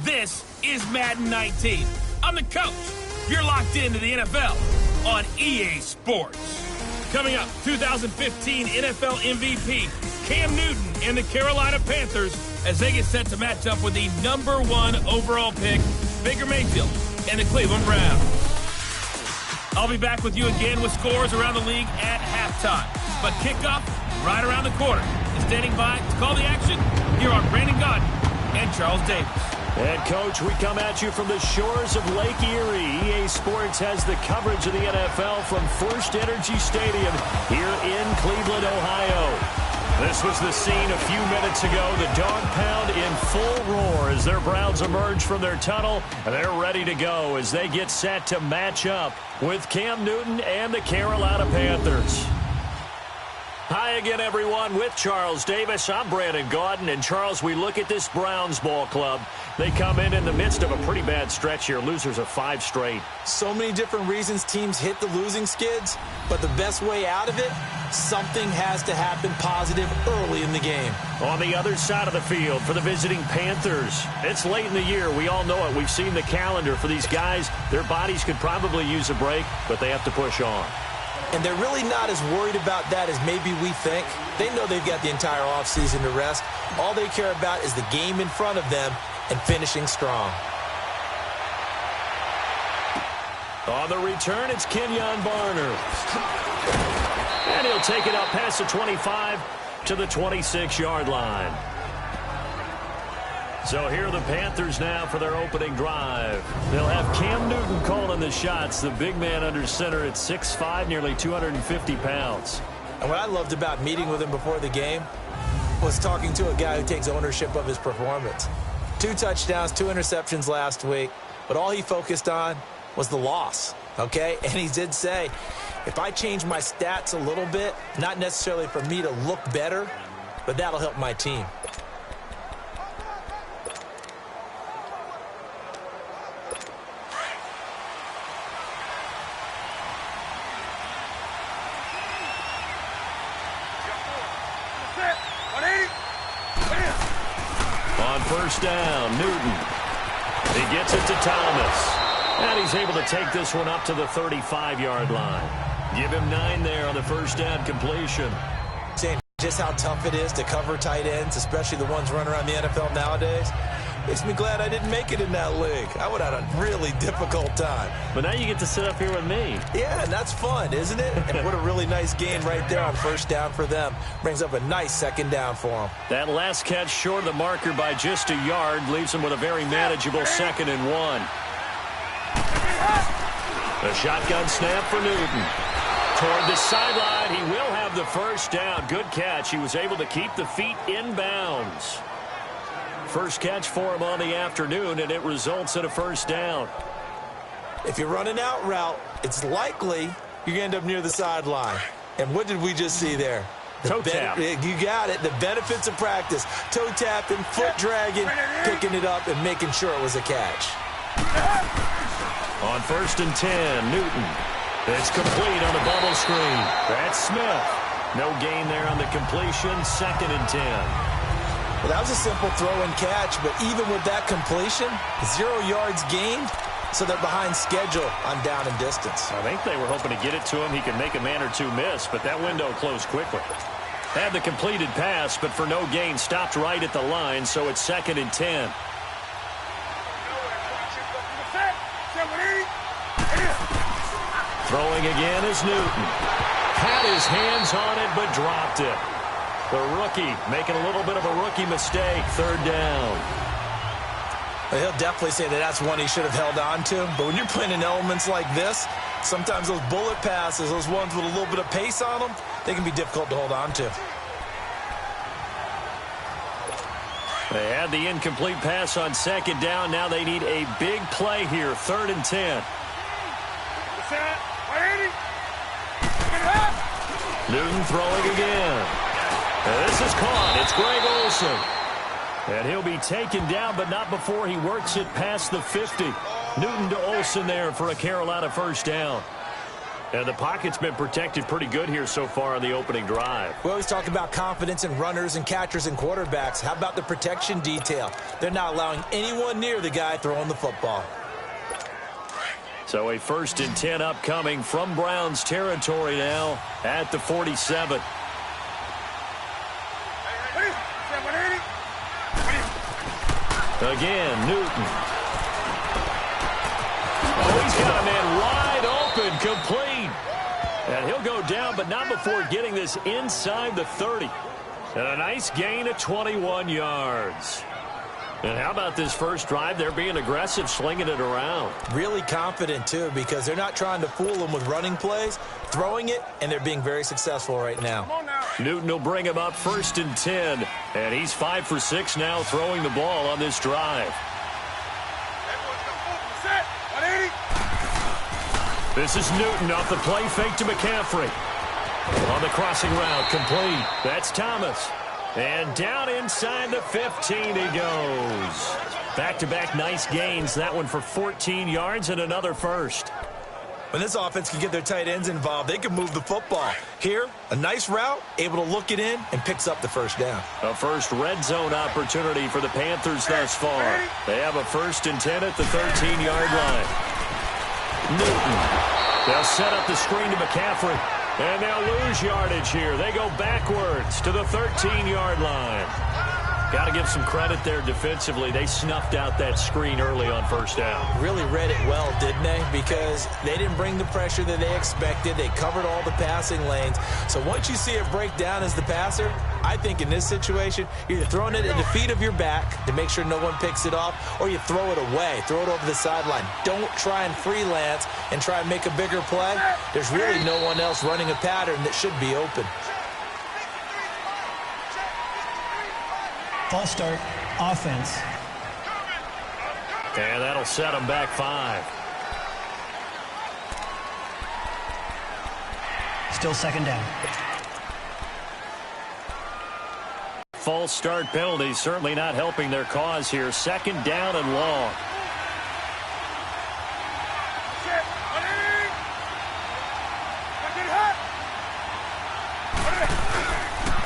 This is Madden 19. I'm the coach. You're locked into the NFL on EA Sports. Coming up, 2015 NFL MVP Cam Newton and the Carolina Panthers as they get set to match up with the #1 overall pick, Baker Mayfield, and the Cleveland Browns. I'll be back with you again with scores around the league at halftime. But kickoff right around the corner. And standing by to call the action, here are Brandon Gaudin and Charles Davis. And, Coach, we come at you from the shores of Lake Erie. EA Sports has the coverage of the NFL from First Energy Stadium here in Cleveland, Ohio. This was the scene a few minutes ago. The dog pound in full roar as their Browns emerge from their tunnel. And they're ready to go as they get set to match up with Cam Newton and the Carolina Panthers. Hi again, everyone, with Charles Davis. I'm Brandon Gaudin. And, Charles, we look at this Browns ball club. They come in the midst of a pretty bad stretch here. Losers of 5 straight. So many different reasons teams hit the losing skids, but the best way out of it, something has to happen positive early in the game. On the other side of the field for the visiting Panthers, it's late in the year. We all know it. We've seen the calendar for these guys. Their bodies could probably use a break, but they have to push on. And they're really not as worried about that as maybe we think. They know they've got the entire offseason to rest. All they care about is the game in front of them and finishing strong. On the return, it's Kenyon Barner. And he'll take it up past the 25 to the 26-yard line. So here are the Panthers now for their opening drive. They'll have Cam Newton calling the shots, the big man under center at 6'5", nearly 250 pounds. And what I loved about meeting with him before the game was talking to a guy who takes ownership of his performance. 2 touchdowns, 2 interceptions last week, but all he focused on was the loss, okay? And he did say, if I change my stats a little bit, not necessarily for me to look better, but that'll help my team. On first down, Newton. He gets it to Thomas. And he's able to take this one up to the 35-yard line. Give him 9 there on the first down completion. Saying just how tough it is to cover tight ends, especially the ones running around the NFL nowadays. Makes me glad I didn't make it in that league. I would have had a really difficult time. But now you get to sit up here with me. Yeah, and that's fun, isn't it? And what a really nice gain right there on first down for them. Brings up a nice second down for them. That last catch short of the marker by just a yard leaves them with a very manageable 2nd and 1. The shotgun snap for Newton. Toward the sideline, he will have the first down. Good catch. He was able to keep the feet in bounds. First catch for him on the afternoon, and it results in a first down. If you're running out route, it's likely you're going to end up near the sideline. And what did we just see there? Toe tap. You got it. The benefits of practice. Toe tapping, foot dragging, picking it up, and making sure it was a catch. On 1st and 10, Newton. It's complete on the bubble screen. That's Smith. No gain there on the completion. 2nd and 10. Well, that was a simple throw and catch, but even with that completion, 0 yards gained, so they're behind schedule on down and distance. I think they were hoping to get it to him. He could make a man or 2 miss, but that window closed quickly. Had the completed pass, but for no gain, stopped right at the line, so it's 2nd and 10. Throwing again is Newton. Had his hands on it, but dropped it. The rookie making a little bit of a rookie mistake. 3rd down. Well, he'll definitely say that that's one he should have held on to. But when you're playing in elements like this, sometimes those bullet passes, those ones with a little bit of pace on them, they can be difficult to hold on to. They had the incomplete pass on 2nd down. Now they need a big play here. 3rd and 10. Newton throwing again. And this is caught. It's Greg Olsen. And he'll be taken down, but not before he works it past the 50. Newton to Olsen there for a Carolina first down. And the pocket's been protected pretty good here so far on the opening drive. We always talk about confidence in runners and catchers and quarterbacks. How about the protection detail? They're not allowing anyone near the guy throwing the football. So a 1st and 10 upcoming from Browns territory now at the 47. Again, Newton. Oh, he's got a man wide open, complete. And he'll go down, but not before getting this inside the 30. And a nice gain of 21 yards. And how about this first drive? They're being aggressive, slinging it around. Really confident, too, because they're not trying to fool them with running plays, throwing it, and they're being very successful right now. Newton will bring him up 1st and 10, and he's 5 for 6 now throwing the ball on this drive. This is Newton off the play fake to McCaffrey. On the crossing route, complete. That's Thomas. And down inside the 15 he goes. Back-to-back nice gains. That one for 14 yards and another first. When this offense can get their tight ends involved, they can move the football. Here, a nice route, able to look it in, and picks up the first down. A first red zone opportunity for the Panthers thus far. They have a 1st and 10 at the 13-yard line. Newton. They'll set up the screen to McCaffrey. And they'll lose yardage here. They go backwards to the 13-yard line. Got to give some credit there defensively. They snuffed out that screen early on first down. Really read it well, didn't they? Because they didn't bring the pressure that they expected. They covered all the passing lanes. So once you see it break down as the passer, I think in this situation, you're either throwing it at the feet of your back to make sure no one picks it off, or you throw it away, throw it over the sideline. Don't try and freelance and try and make a bigger play. There's really no one else running a pattern that should be open. False start, offense. And that'll set them back 5. Still 2nd down. False start penalty certainly not helping their cause here. 2nd down and long.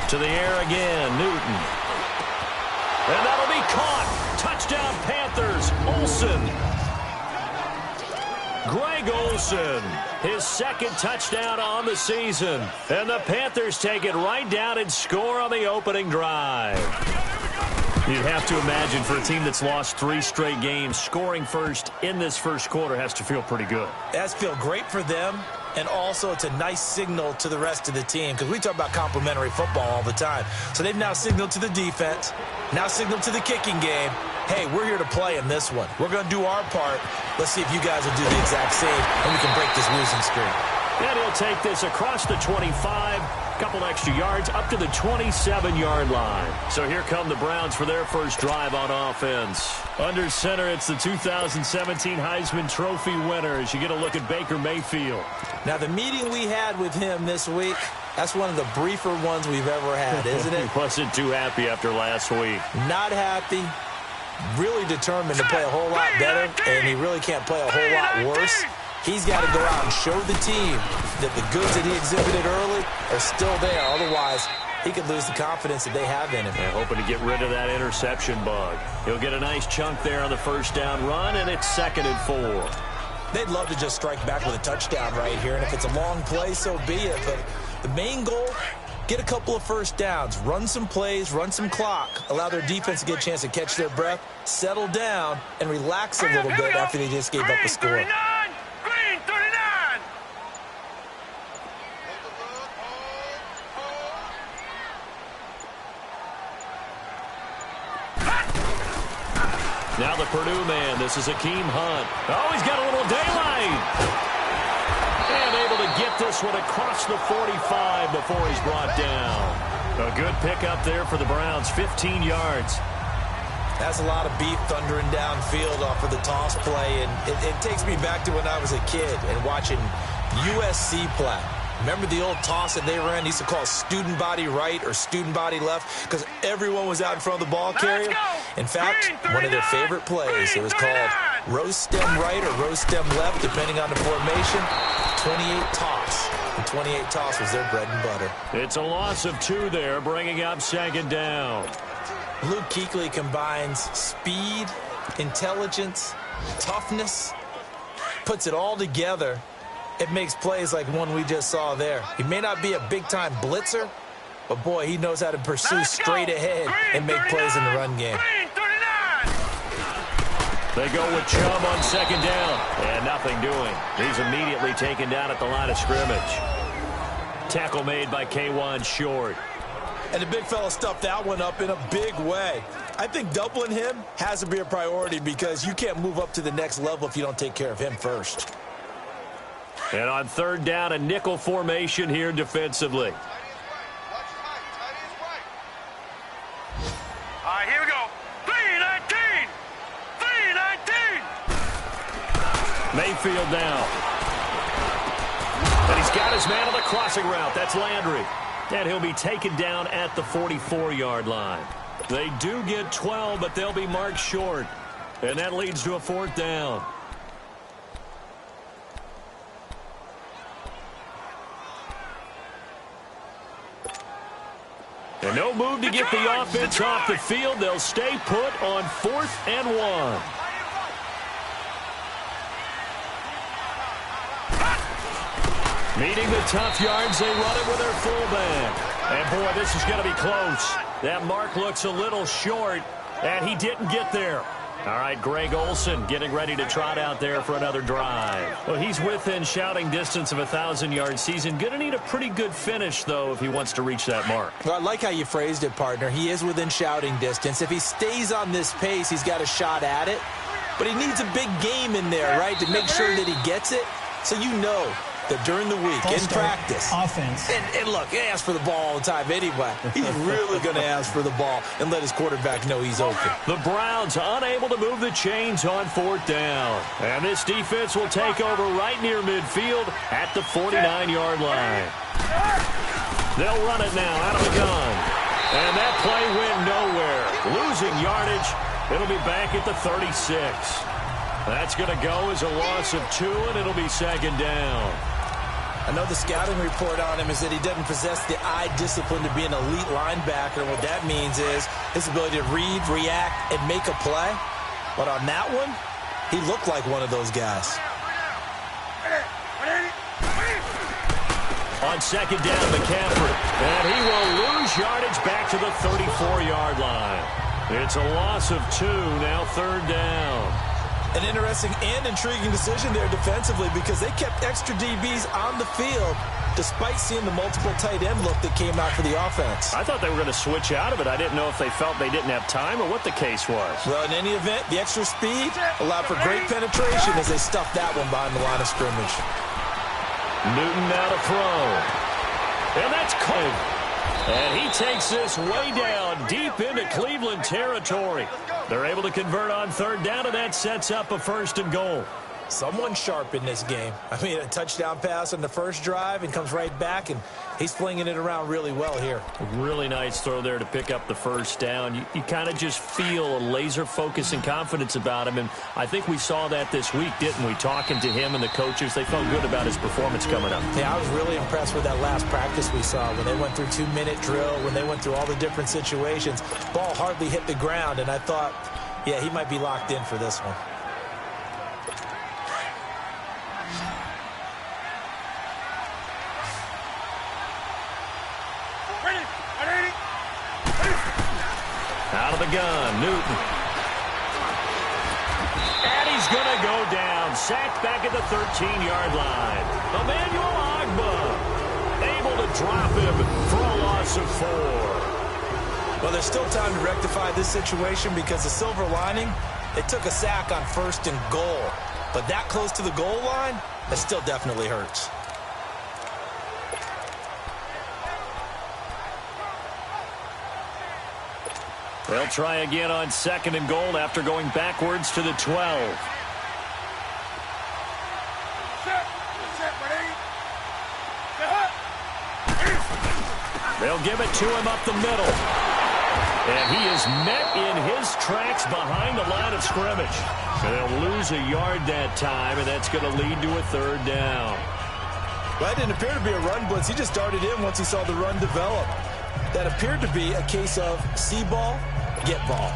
To the air again, Newton. And that'll be caught. Touchdown, Panthers. Olsen. Greg Olsen, his 2nd touchdown on the season. And the Panthers take it right down and score on the opening drive. You'd have to imagine for a team that's lost 3 straight games, scoring first in this first quarter has to feel pretty good. It has to feel great for them. And also, it's a nice signal to the rest of the team because we talk about complimentary football all the time. So they've now signaled to the defense, now signaled to the kicking game, hey, we're here to play in this one. We're going to do our part. Let's see if you guys will do the exact same, and we can break this losing streak. And he'll take this across the 25, couple extra yards, up to the 27-yard line. So here come the Browns for their first drive on offense. Under center, it's the 2017 Heisman Trophy winner as you get a look at Baker Mayfield. Now, the meeting we had with him this week, that's one of the briefer ones we've ever had, isn't it? He wasn't too happy after last week. Not happy. Really determined to play a whole lot better, and he really can't play a whole lot worse. He's got to go out and show the team that the goods that he exhibited early are still there. Otherwise, he could lose the confidence that they have in him. Yeah, hoping to get rid of that interception bug. He'll get a nice chunk there on the first down run, and it's 2nd and 4. They'd love to just strike back with a touchdown right here, and if it's a long play, so be it. But the main goal, get a couple of first downs, run some plays, run some clock, allow their defense to get a chance to catch their breath, settle down, and relax a little bit after they just gave up a score. Green 39! Now the Purdue man. This is Akeem Hunt. Oh, he's got a little daylight. And able to get this one across the 45 before he's brought down. A good pickup there for the Browns. 15 yards. That's a lot of beef thundering downfield off of the toss play. And it takes me back to when I was a kid and watching USC play. Remember the old toss that they ran? They used to call student body right or student body left because everyone was out in front of the ball carrier. In fact, one of their favorite plays, it was called Rose stem right or rose stem left, depending on the formation. 28 toss. And 28 toss was their bread and butter. It's a loss of 2 there, bringing up second down. Luke Kuechly combines speed, intelligence, toughness, puts it all together. It makes plays like one we just saw there. He may not be a big-time blitzer, but, boy, he knows how to pursue straight ahead and make plays in the run game. They go with Chubb on second down. And nothing doing. He's immediately taken down at the line of scrimmage. Tackle made by K'Wan Short. And the big fella stuffed that one up in a big way. I think doubling him has to be a priority because you can't move up to the next level if you don't take care of him first. And on third down, a nickel formation here defensively. All right, here we go. 3-19! 3-19! Mayfield now. And he's got his man on the crossing route. That's Landry. And he'll be taken down at the 44-yard line. They do get 12, but they'll be marked short. And that leads to a fourth down. And no move to get the offense off the field. They'll stay put on 4th and 1. Meeting the tough yards, they run it with their fullback. And, boy, this is going to be close. That mark looks a little short, and he didn't get there. All right, Greg Olsen getting ready to trot out there for another drive. Well, he's within shouting distance of a 1,000-yard season. Going to need a pretty good finish, though, if he wants to reach that mark. Well, I like how you phrased it, partner. He is within shouting distance. If he stays on this pace, he's got a shot at it. But he needs a big game in there, right, to make sure that he gets it. So you know that during the week, in practice, offense. And look, he asks for the ball all the time anyway. He's really going to ask for the ball and let his quarterback know he's open. The Browns unable to move the chains on 4th down. And this defense will take over right near midfield at the 49-yard line. They'll run it now out of the gun. And that play went nowhere. Losing yardage. It'll be back at the 36. That's going to go as a loss of 2, and it'll be second down. I know the scouting report on him is that he doesn't possess the eye discipline to be an elite linebacker. And what that means is his ability to read, react, and make a play. But on that one, he looked like one of those guys. On second down, McCaffrey. And he will lose yardage back to the 34-yard line. It's a loss of 2, now third down. An interesting and intriguing decision there defensively because they kept extra DBs on the field despite seeing the multiple tight end look that came out for the offense. I thought they were going to switch out of it. I didn't know if they felt they didn't have time or what the case was. Well, in any event, the extra speed allowed for great penetration as they stuffed that one behind the line of scrimmage. Newton now to throw. And that's Cole. And he takes this way down deep into Cleveland territory. They're able to convert on third down, and that sets up a 1st and goal. Someone sharp in this game. I mean, a touchdown pass on the first drive and comes right back, and he's flinging it around really well here. A really nice throw there to pick up the first down. You kind of just feel a laser focus and confidence about him, and I think we saw that this week, didn't we? Talking to him and the coaches, they felt good about his performance coming up. Yeah, I was really impressed with that last practice we saw when they went through 2-minute drill, when they went through all the different situations. Ball hardly hit the ground, and I thought, yeah, he might be locked in for this one. Out of the gun, Newton. And he's going to go down. Sacked back at the 13-yard line. Emmanuel Ogbah able to drop him for a loss of 4. Well, there's still time to rectify this situation because the silver lining, they took a sack on 1st and goal. But that close to the goal line, that still definitely hurts. They'll try again on 2nd and goal after going backwards to the 12. They'll give it to him up the middle. And he is met in his tracks behind the line of scrimmage. And they'll lose a yard that time, and that's going to lead to a third down. Well, that didn't appear to be a run blitz. He just darted in once he saw the run develop. That appeared to be a case of see ball, get ball.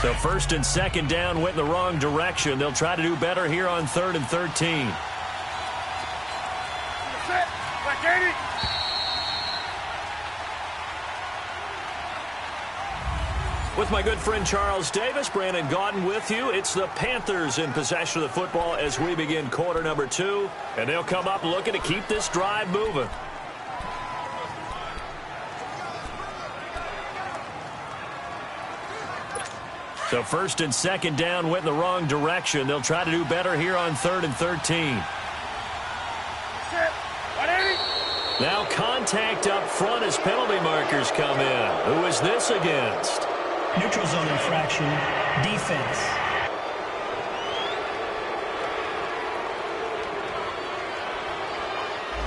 So first and second down went in the wrong direction. They'll try to do better here on 3rd and 13. With my good friend Charles Davis, Brandon Gaudin with you. It's the Panthers in possession of the football as we begin quarter number 2. And they'll come up looking to keep this drive moving. So first and second down went in the wrong direction. They'll try to do better here on 3rd and 13. Now contact up front as penalty markers come in. Who is this against? Neutral zone infraction, defense.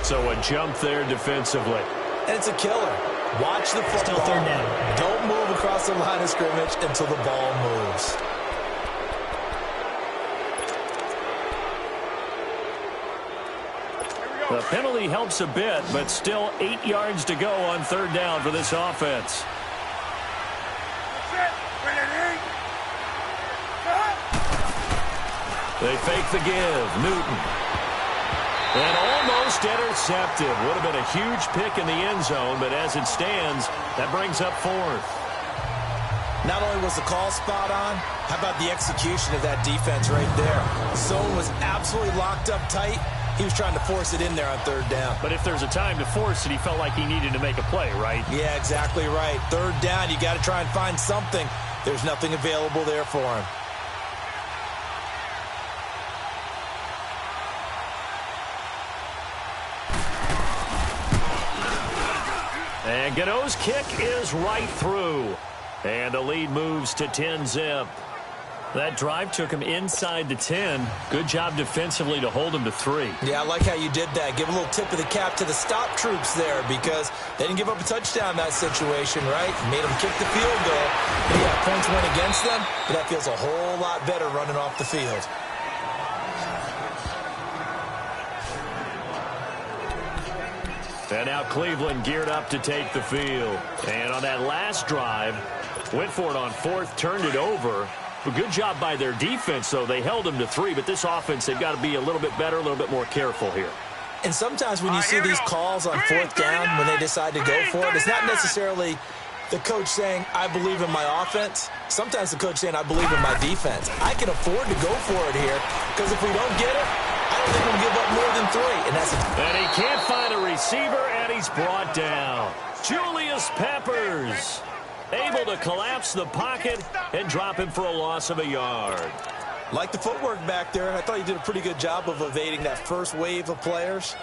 So a jump there defensively. And it's a killer. Watch the football. Still third down. Don't move across the line of scrimmage until the ball moves. The penalty helps a bit, but still 8 yards to go on third down for this offense. They fake the give. Newton. And almost intercepted. Would have been a huge pick in the end zone, but as it stands, that brings up 4th. Not only was the call spot on, how about the execution of that defense right there? The zone was absolutely locked up tight. He was trying to force it in there on third down. But if there's a time to force it, he felt like he needed to make a play, right? Yeah, exactly right. Third down, you got to try and find something. There's nothing available there for him. And Gano's kick is right through. And the lead moves to 10-zip. That drive took him inside the 10. Good job defensively to hold him to 3. Yeah, I like how you did that. Give a little tip of the cap to the stop troops there because they didn't give up a touchdown in that situation, right? Made them kick the field goal. And yeah, points went against them, but that feels a whole lot better running off the field. And now Cleveland geared up to take the field. And on that last drive, went for it on 4th, turned it over. A good job by their defense, though. They held them to 3, but this offense, they've got to be a little bit better, a little bit more careful here. And sometimes when you see these calls on 4th down, when they decide to go for it, it's not necessarily the coach saying, I believe in my offense. Sometimes the coach saying, I believe in my defense. I can afford to go for it here because if we don't get it, I don't think we'll give up more than 3. And he can't find a receiver, and he's brought down. Julius Peppers able to collapse the pocket and drop him for a loss of a yard. Like the footwork back there, I thought he did a pretty good job of evading that first wave of players.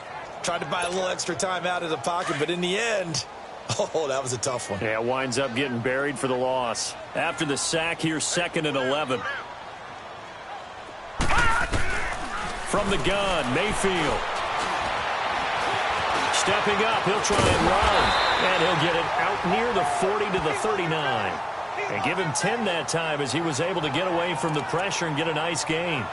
Tried to buy a little extra time out of the pocket, but in the end, oh, that was a tough one. Yeah, winds up getting buried for the loss. After the sack, here's 2nd and 11. From the gun, Mayfield. Stepping up, he'll try and run. And he'll get it out near the 40 to the 39. And give him 10 that time as he was able to get away from the pressure and get a nice gain.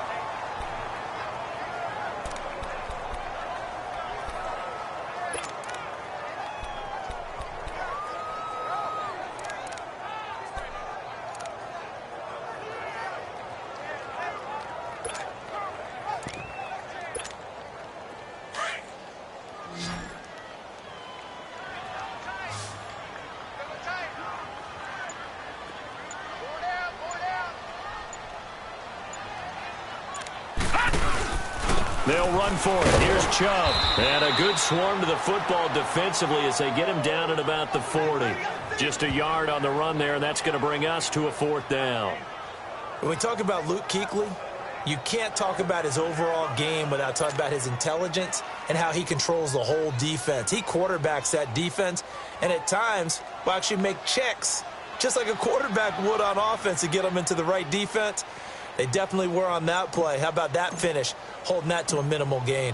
They'll run for it. Here's Chubb. And a good swarm to the football defensively as they get him down at about the 40. Just a yard on the run there, and that's going to bring us to a 4th down. When we talk about Luke Kuechly, you can't talk about his overall game without talking about his intelligence and how he controls the whole defense. He quarterbacks that defense, and at times will actually make checks, just like a quarterback would on offense to get them into the right defense. They definitely were on that play. How about that finish, holding that to a minimal gain?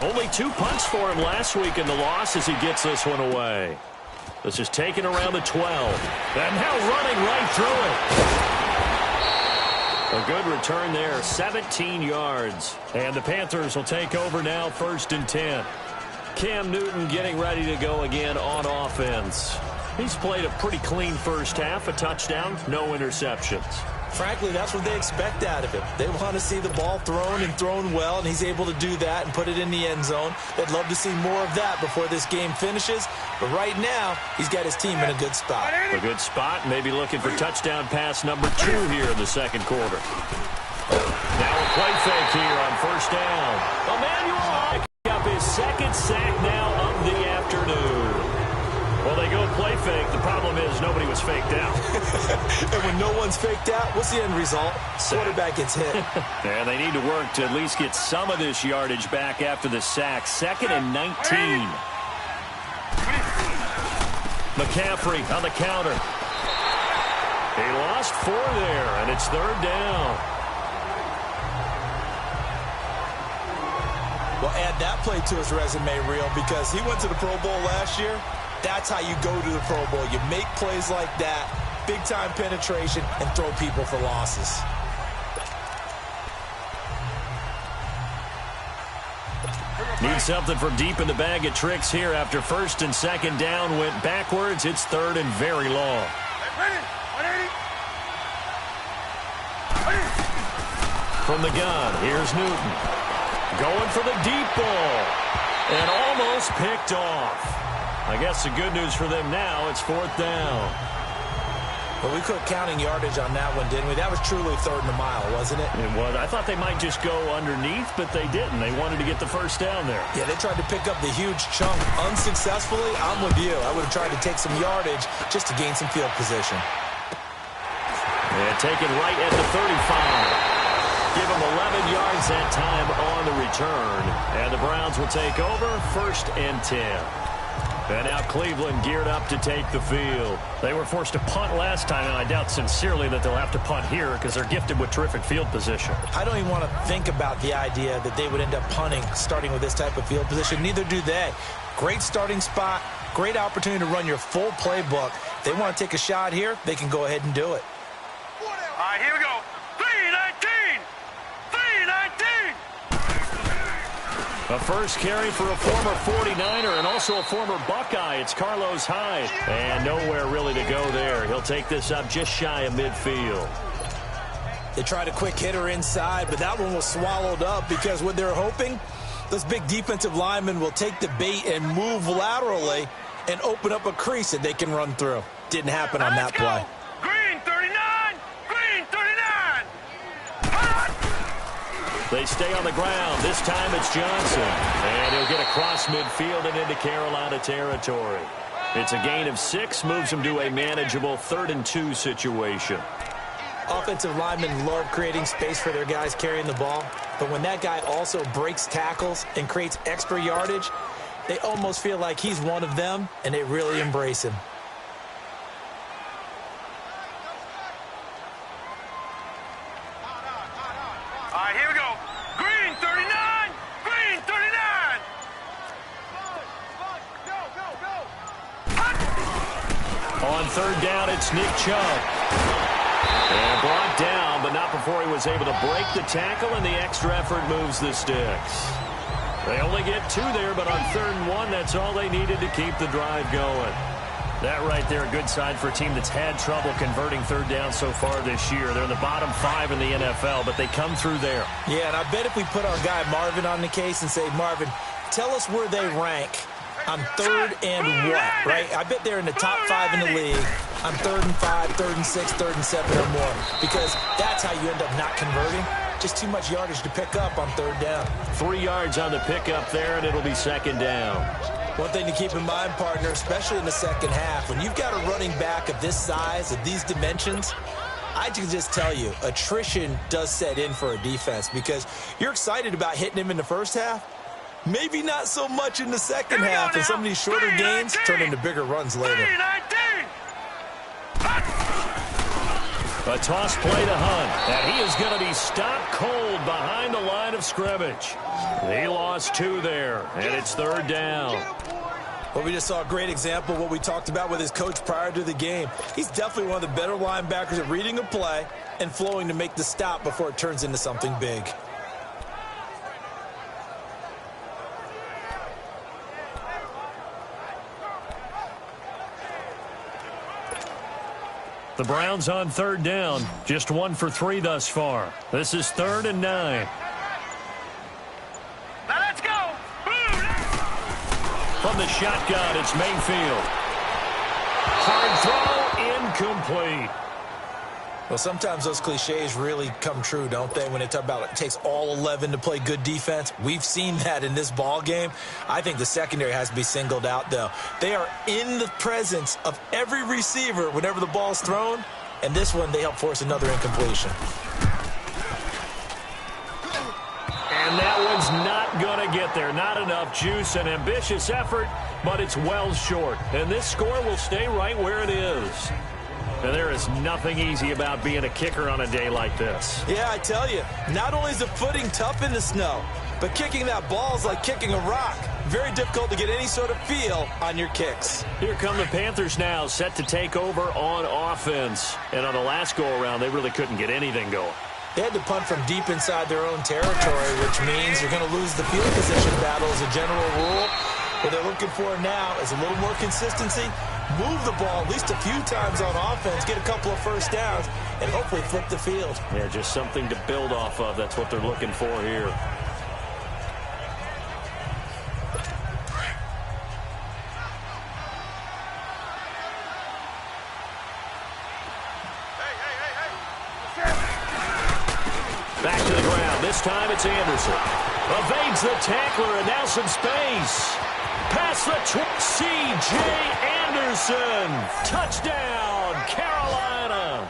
Only 2 punts for him last week in the loss as he gets this one away. This is taken around the 12. And now running right through it. A good return there, 17 yards. And the Panthers will take over now, 1st and 10. Cam Newton getting ready to go again on offense. He's played a pretty clean first half, a touchdown, no interceptions. Frankly, that's what they expect out of him. They want to see the ball thrown and thrown well, and he's able to do that and put it in the end zone. They'd love to see more of that before this game finishes. But right now, he's got his team in a good spot. A good spot, maybe looking for touchdown pass number 2 here in the second quarter. Now a play fake here on 1st down. Emmanuel picking up his 2nd sack now of the afternoon. Well, they go play fake. The problem is nobody was faked out. And when no one's faked out, what's the end result? Quarterback gets hit. And they need to work to at least get some of this yardage back after the sack. 2nd and 19. McCaffrey on the counter. He lost 4 there, and it's 3rd down. Well, add that play to his resume reel because he went to the Pro Bowl last year. That's how you go to the Pro Bowl. You make plays like that, big-time penetration, and throw people for losses. Need something from deep in the bag of tricks here after 1st and 2nd down went backwards. It's 3rd and very long. From the gun, here's Newton. Going for the deep ball. And almost picked off. I guess the good news for them now, it's 4th down. Well, we quit counting yardage on that one, didn't we? That was truly 3rd and a mile, wasn't it? It was. I thought they might just go underneath, but they didn't. They wanted to get the 1st down there. Yeah, they tried to pick up the huge chunk unsuccessfully. I'm with you. I would have tried to take some yardage just to gain some field position. And taken right at the 35. Give them 11 yards that time on the return. And the Browns will take over, 1st and 10. And now Cleveland geared up to take the field. They were forced to punt last time, and I doubt sincerely that they'll have to punt here because they're gifted with terrific field position. I don't even want to think about the idea that they would end up punting starting with this type of field position. Neither do they. Great starting spot, great opportunity to run your full playbook. If they want to take a shot here, they can go ahead and do it. All right, here we go. 3-19! 3-19! A first carry for a former 49er and also a former Buckeye. It's Carlos Hyde. And nowhere really to go there. He'll take this up just shy of midfield. They tried a quick hitter inside, but that one was swallowed up because what they're hoping, those big defensive linemen will take the bait and move laterally and open up a crease that they can run through. Didn't happen on that play. Green 39! Green 39! They stay on the ground. This time it's Johnson. And he'll get across midfield and into Carolina territory. It's a gain of 6, moves them to a manageable 3rd and 2 situation. Offensive linemen love creating space for their guys carrying the ball. But when that guy also breaks tackles and creates extra yardage, they almost feel like he's one of them, and they really embrace him. All right, here we go. Green 39! Green 39! On 3rd down, it's Nick Chubb. And brought down, but not before he was able to break the tackle, and the extra effort moves the sticks. They only get 2 there, but on 3rd and 1, that's all they needed to keep the drive going. That right there, a good sign for a team that's had trouble converting 3rd down so far this year. They're in the bottom 5 in the NFL, but they come through there. Yeah, and I bet if we put our guy Marvin on the case and say, Marvin, tell us where they rank on 3rd and what, right? I bet they're in the top 5 in the league on 3rd and 5, 3rd and 6, 3rd and 7 or more, because that's how you end up not converting. Just too much yardage to pick up on 3rd down. 3 yards on the pickup there, and it'll be 2nd down. One thing to keep in mind, partner, especially in the second half, when you've got a running back of this size, of these dimensions, I can just tell you, attrition does set in for a defense because you're excited about hitting him in the first half. Maybe not so much in the second half, and some of these shorter gains turn into bigger runs later. A toss play to Hunt, and he is going to be stopped cold behind the line of scrimmage. He lost 2 there, and it's 3rd down. Well, we just saw a great example of what we talked about with his coach prior to the game. He's definitely one of the better linebackers at reading a play and flowing to make the stop before it turns into something big. The Browns on 3rd down, just 1 for 3 thus far. This is 3rd and 9. Now let's go. From the shotgun, it's Mayfield. Hard throw, incomplete. Well, sometimes those cliches really come true, don't they, when they talk about it takes all 11 to play good defense. We've seen that in this ball game. I think the secondary has to be singled out, though. They are in the presence of every receiver whenever the ball's thrown, and this one they help force another incompletion. And that one's not going to get there. Not enough juice, an ambitious effort, but it's well short. And this score will stay right where it is. And there is nothing easy about being a kicker on a day like this. Yeah, I tell you, not only is the footing tough in the snow, but kicking that ball is like kicking a rock. Very difficult to get any sort of feel on your kicks. Here come the Panthers now, set to take over on offense. And on the last go-around, they really couldn't get anything going. They had to punt from deep inside their own territory, which means you're going to lose the field position battle as a general rule. What they're looking for now is a little more consistency, move the ball at least a few times on offense, get a couple of first downs, and hopefully flip the field. Yeah, just something to build off of. That's what they're looking for here. Back to the ground. This time it's Anderson. Evades the tackler, and now some space. Past the C.J. Anderson. Touchdown, Carolina.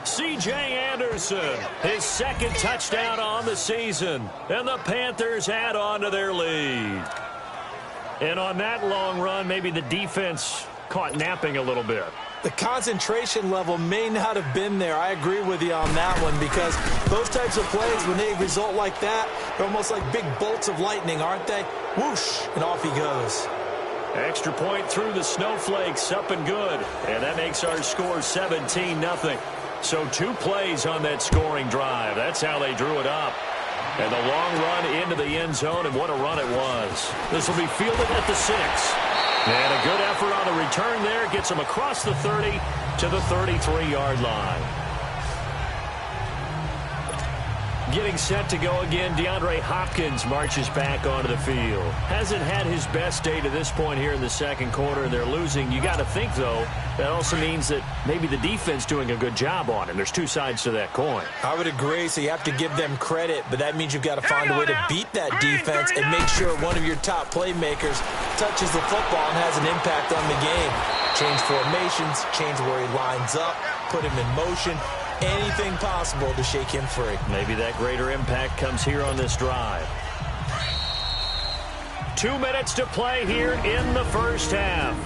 C.J. Anderson, his 2nd touchdown on the season. And the Panthers add on to their lead. And on that long run, maybe the defense caught napping a little bit. The concentration level may not have been there. I agree with you on that one, because those types of plays, when they result like that, they're almost like big bolts of lightning, aren't they? Whoosh, and off he goes. Extra point through the snowflakes, up and good. And that makes our score 17-0. So 2 plays on that scoring drive. That's how they drew it up. And the long run into the end zone, and what a run it was. This will be fielded at the 6. And a good effort on the return there. Gets him across the 30 to the 33-yard line. Getting set to go again, DeAndre Hopkins marches back onto the field. Hasn't had his best day to this point here in the 2nd quarter, and they're losing. You got to think, though, that also means that maybe the defense doing a good job on him. There's 2 sides to that coin. I would agree, so you have to give them credit, but that means you've got to find a way to beat that defense and make sure one of your top playmakers touches the football and has an impact on the game. Change formations, change where he lines up, put him in motion. Anything possible to shake him free. Maybe that greater impact comes here on this drive. 2 minutes to play here in the first half.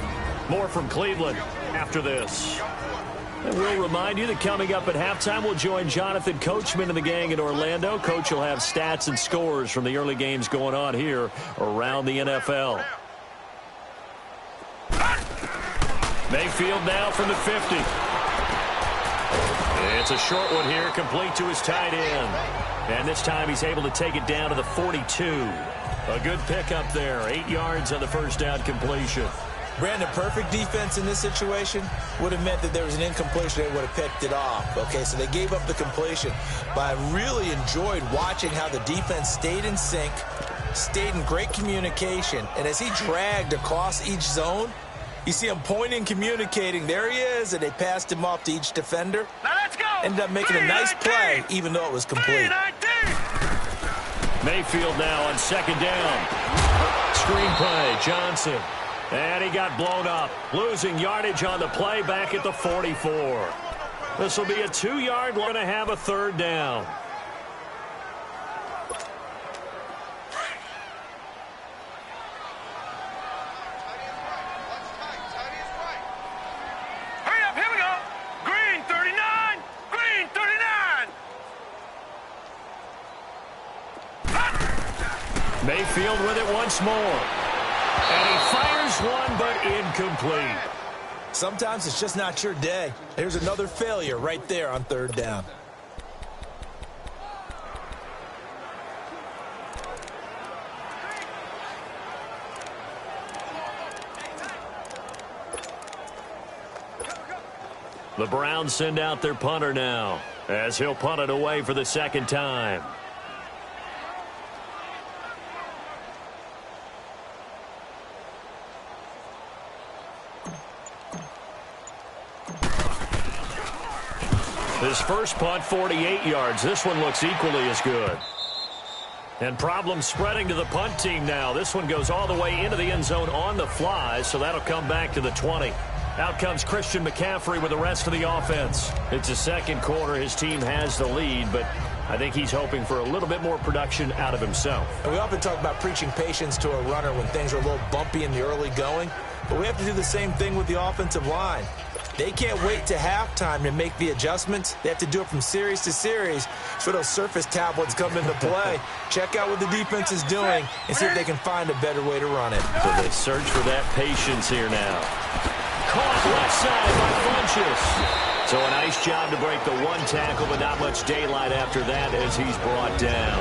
More from Cleveland after this. And we'll remind you that coming up at halftime, we'll join Jonathan Coachman and the gang in Orlando. Coach will have stats and scores from the early games going on here around the NFL. Mayfield now from the 50. It's a short one here, complete to his tight end. And this time he's able to take it down to the 42. A good pickup there, 8 yards on the first down completion. Brandon, perfect defense in this situation would have meant that there was an incompletion. They would have picked it off. Okay, so they gave up the completion. But I really enjoyed watching how the defense stayed in sync, stayed in great communication. And as he dragged across each zone, you see him pointing, communicating. There he is, and they passed him off to each defender. Now let's go. Ended up making a nice play, even though it was complete. Mayfield now on 2nd down. Screen play, Johnson. And he got blown up. Losing yardage on the play back at the 44. This will be a 2-yard. We're going to have a 3rd down. Hurry up, here we go. Green 39, Mayfield with it once more. And he fires one, but incomplete. Sometimes it's just not your day. There's another failure right there on third down. The Browns send out their punter now, as he'll punt it away for the second time. His first punt, 48 yards. This one looks equally as good. And problems spreading to the punt team now. This one goes all the way into the end zone on the fly, so that'll come back to the 20. Out comes Christian McCaffrey with the rest of the offense. It's the second quarter. His team has the lead, but I think he's hoping for a little bit more production out of himself. And we often talk about preaching patience to a runner when things are a little bumpy in the early going, but we have to do the same thing with the offensive line. They can't wait to halftime to make the adjustments. They have to do it from series to series so those surface tablets come into play. Check out what the defense is doing and see if they can find a better way to run it. So they search for that patience here now. Caught left side by Funchess. So a nice job to break the one tackle, but not much daylight after that as he's brought down.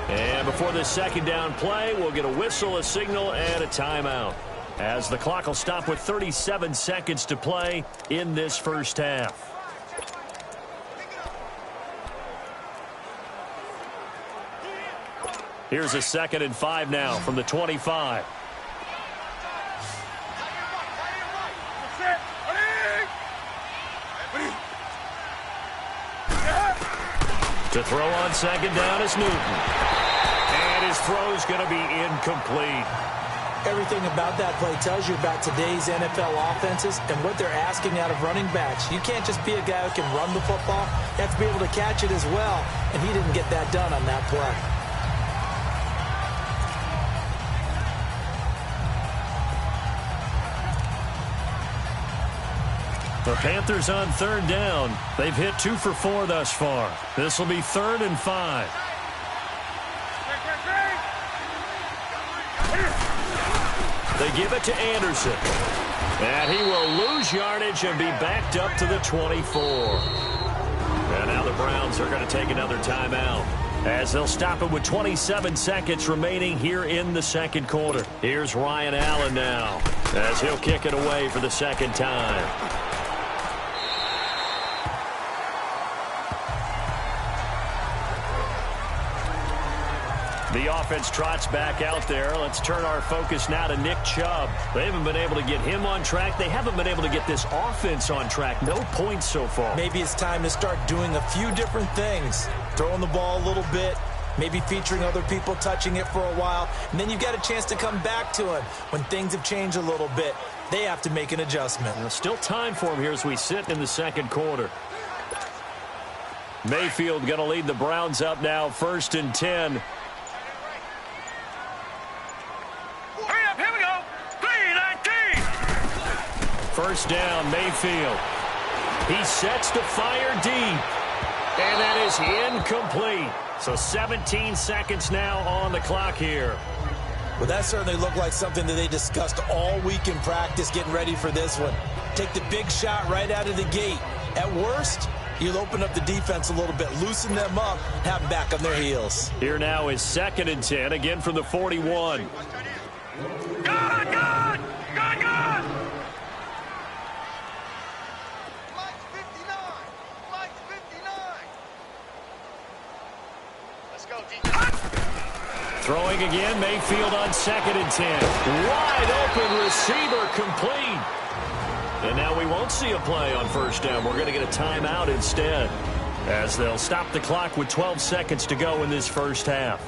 And before this second down play, we'll get a whistle, a signal, and a timeout, as the clock will stop with 37 seconds to play in this first half. Here's a 2nd and 5 now from the 25. To throw on second down is Newton. And his throw's going to be incomplete. Everything about that play tells you about today's NFL offenses and what they're asking out of running backs. You can't just be a guy who can run the football. You have to be able to catch it as well, and he didn't get that done on that play. The Panthers on third down. They've hit 2 for 4 thus far. This will be 3rd and 5. They give it to Anderson. And he will lose yardage and be backed up to the 24. And now the Browns are going to take another timeout, as they'll stop it with 27 seconds remaining here in the second quarter. Here's Ryan Allen now, as he'll kick it away for the second time. The offense trots back out there. Let's turn our focus now to Nick Chubb. They haven't been able to get him on track. They haven't been able to get this offense on track. No points so far. Maybe it's time to start doing a few different things. Throwing the ball a little bit, maybe featuring other people touching it for a while, and then you've got a chance to come back to him when things have changed a little bit. They have to make an adjustment. Still time for him here as we sit in the second quarter. Mayfield going to lead the Browns up now, 1st and 10. First down, Mayfield. He sets to fire deep. And that is incomplete. So 17 seconds now on the clock here. Well, that certainly looked like something that they discussed all week in practice getting ready for this one. Take the big shot right out of the gate. At worst, you'll open up the defense a little bit, loosen them up, have them back on their heels. Here now is 2nd and 10, again from the 41. God! Throwing again, Mayfield on 2nd and 10. Wide open receiver, complete. And now we won't see a play on first down. We're going to get a timeout instead, as they'll stop the clock with 12 seconds to go in this first half.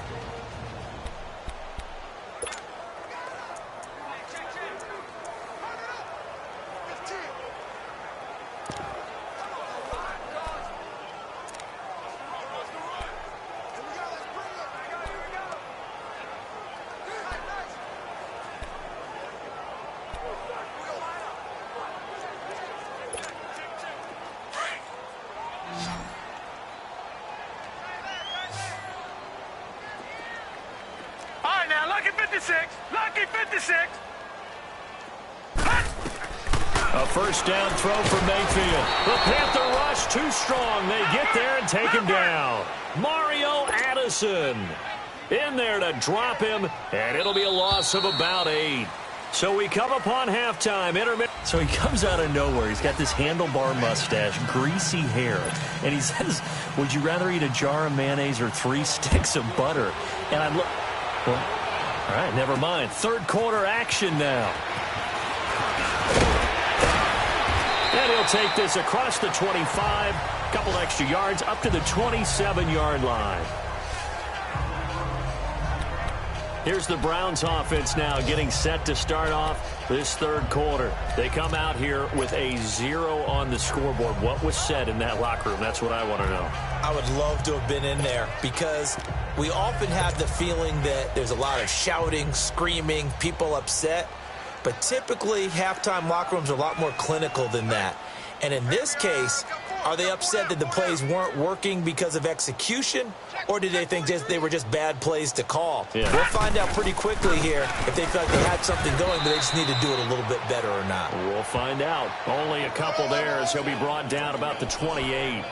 56. Lucky 56. A first down throw for Mayfield. The Panther rush too strong. They get there and take him down. Mario Addison in there to drop him, and it'll be a loss of about 8. So we come upon halftime. So he comes out of nowhere. He's got this handlebar mustache, greasy hair, and he says, would you rather eat a jar of mayonnaise or 3 sticks of butter? And I look, well, all right, never mind. Third quarter action now. And he'll take this across the 25, couple extra yards up to the 27-yard line. Here's the Browns offense now getting set to start off this third quarter. They come out here with a 0 on the scoreboard. What was said in that locker room? That's what I want to know. I would love to have been in there because we often have the feeling that there's a lot of shouting, screaming, people upset. But typically, halftime locker rooms are a lot more clinical than that. And in this case, are they upset that the plays weren't working because of execution, or did they think they were just bad plays to call? Yeah. We'll find out pretty quickly here if they felt they had something going, but they just need to do it a little bit better or not. We'll find out. Only a couple there as he'll be brought down about the 28.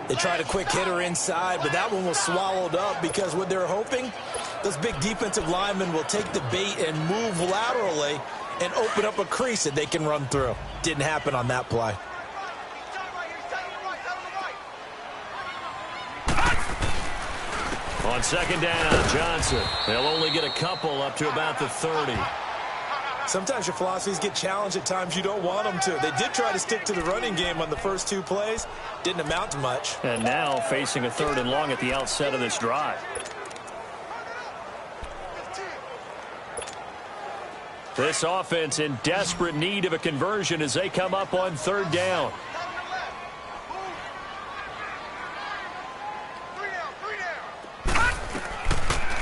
They tried a quick hitter inside, but that one was swallowed up because what they're hoping, those big defensive linemen will take the bait and move laterally and open up a crease that they can run through. Didn't happen on that play. On second down, Johnson. They'll only get a couple up to about the 30. Sometimes your philosophies get challenged at times you don't want them to. They did try to stick to the running game on the first 2 plays. Didn't amount to much. And now facing a 3rd and long at the outset of this drive. This offense in desperate need of a conversion as they come up on 3rd down.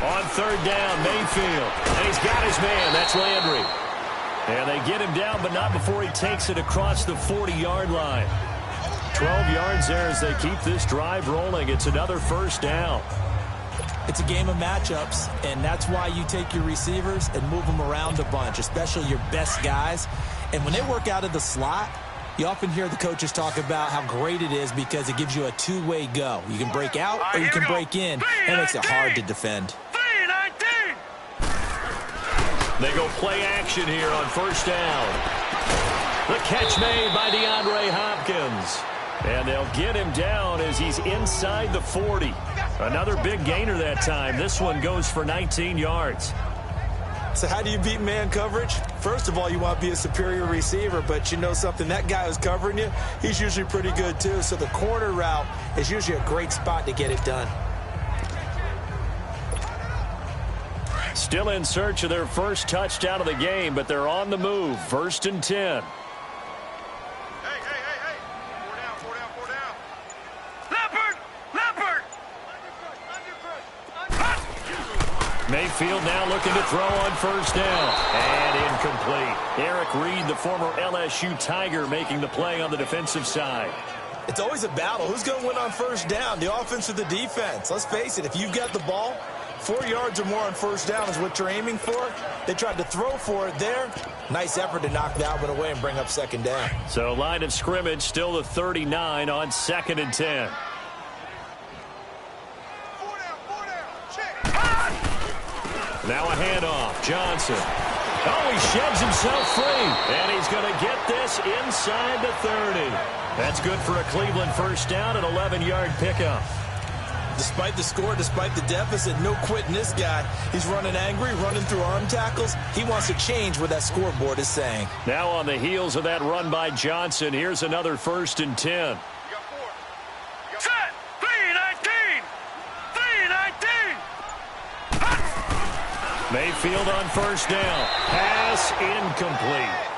On 3rd down, Mayfield. And he's got his man. That's Landry. And they get him down, but not before he takes it across the 40-yard line. 12 yards there as they keep this drive rolling. It's another first down. It's a game of matchups, and that's why you take your receivers and move them around a bunch, especially your best guys. And when they work out of the slot, you often hear the coaches talk about how great it is because it gives you a two-way go. You can break out or you can break in. That makes it hard to defend. They go play action here on first down. The catch made by DeAndre Hopkins. And they'll get him down as he's inside the 40. Another big gainer that time. This one goes for 19 yards. So how do you beat man coverage? First of all, you want to be a superior receiver, but you know something, that guy who's covering you, he's usually pretty good too. So the corner route is usually a great spot to get it done. Still in search of their first touchdown of the game, but they're on the move. 1st and 10. Hey. 4 down. Leopard! Mayfield now looking to throw on first down. And incomplete. Eric Reed, the former LSU Tiger, making the play on the defensive side. It's always a battle. Who's going to win on first down, the offense or the defense? Let's face it, if you've got the ball, 4 yards or more on first down is what you're aiming for. They tried to throw for it there. Nice effort to knock that one away and bring up second down. So line of scrimmage still the 39 on 2nd and 10. 4 down. Check. Now a handoff. Johnson. Oh, he shoves himself free. And he's going to get this inside the 30. That's good for a Cleveland first down, an 11-yard pickup. Despite the score, despite the deficit, no quitting this guy. He's running angry, running through arm tackles. He wants to change what that scoreboard is saying. Now on the heels of that run by Johnson, here's another 1st and 10. You got 4. Set. 3-19. Mayfield on first down. Pass incomplete.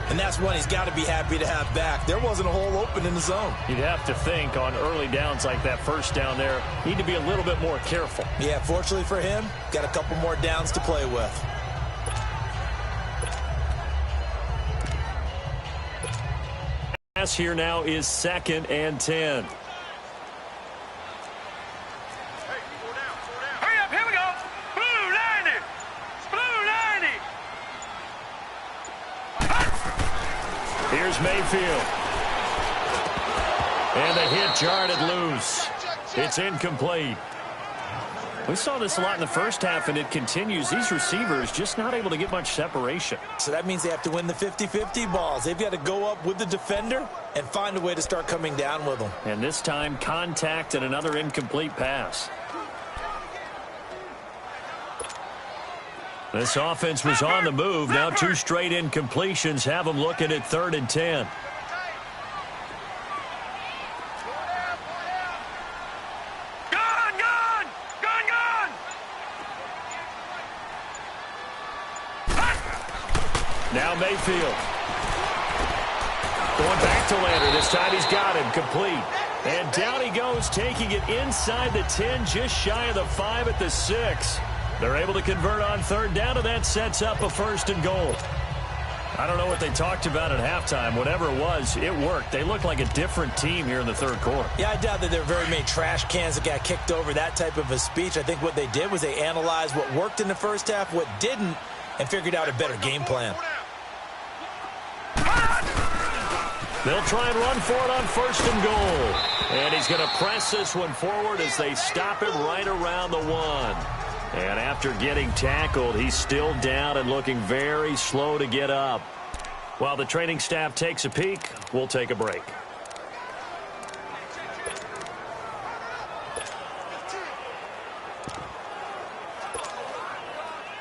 And that's one he's got to be happy to have back. There wasn't a hole open in the zone. You'd have to think on early downs like that first down there, need to be a little bit more careful. Yeah, fortunately for him, got a couple more downs to play with. Pass here now is 2nd and 10. Here's Mayfield. And the hit jarred it loose. It's incomplete. We saw this a lot in the first half, and it continues. These receivers just not able to get much separation. So that means they have to win the 50-50 balls. They've got to go up with the defender and find a way to start coming down with them. And this time, contact and another incomplete pass. This offense was on the move. Now 2 straight incompletions have them looking at 3rd and 10. Now Mayfield. Going back to Lander. This time he's got him complete. And down he goes, taking it inside the 10, just shy of the 5 at the 6. They're able to convert on 3rd down, and that sets up a 1st and goal. I don't know what they talked about at halftime. Whatever it was, it worked. They look like a different team here in the 3rd quarter. Yeah, I doubt that there were very many trash cans that got kicked over, that type of a speech. I think what they did was they analyzed what worked in the first half, what didn't, and figured out a better game plan. They'll try and run for it on 1st and goal. And he's going to press this one forward as they stop him right around the 1. And after getting tackled, he's still down and looking very slow to get up. While the training staff takes a peek, we'll take a break.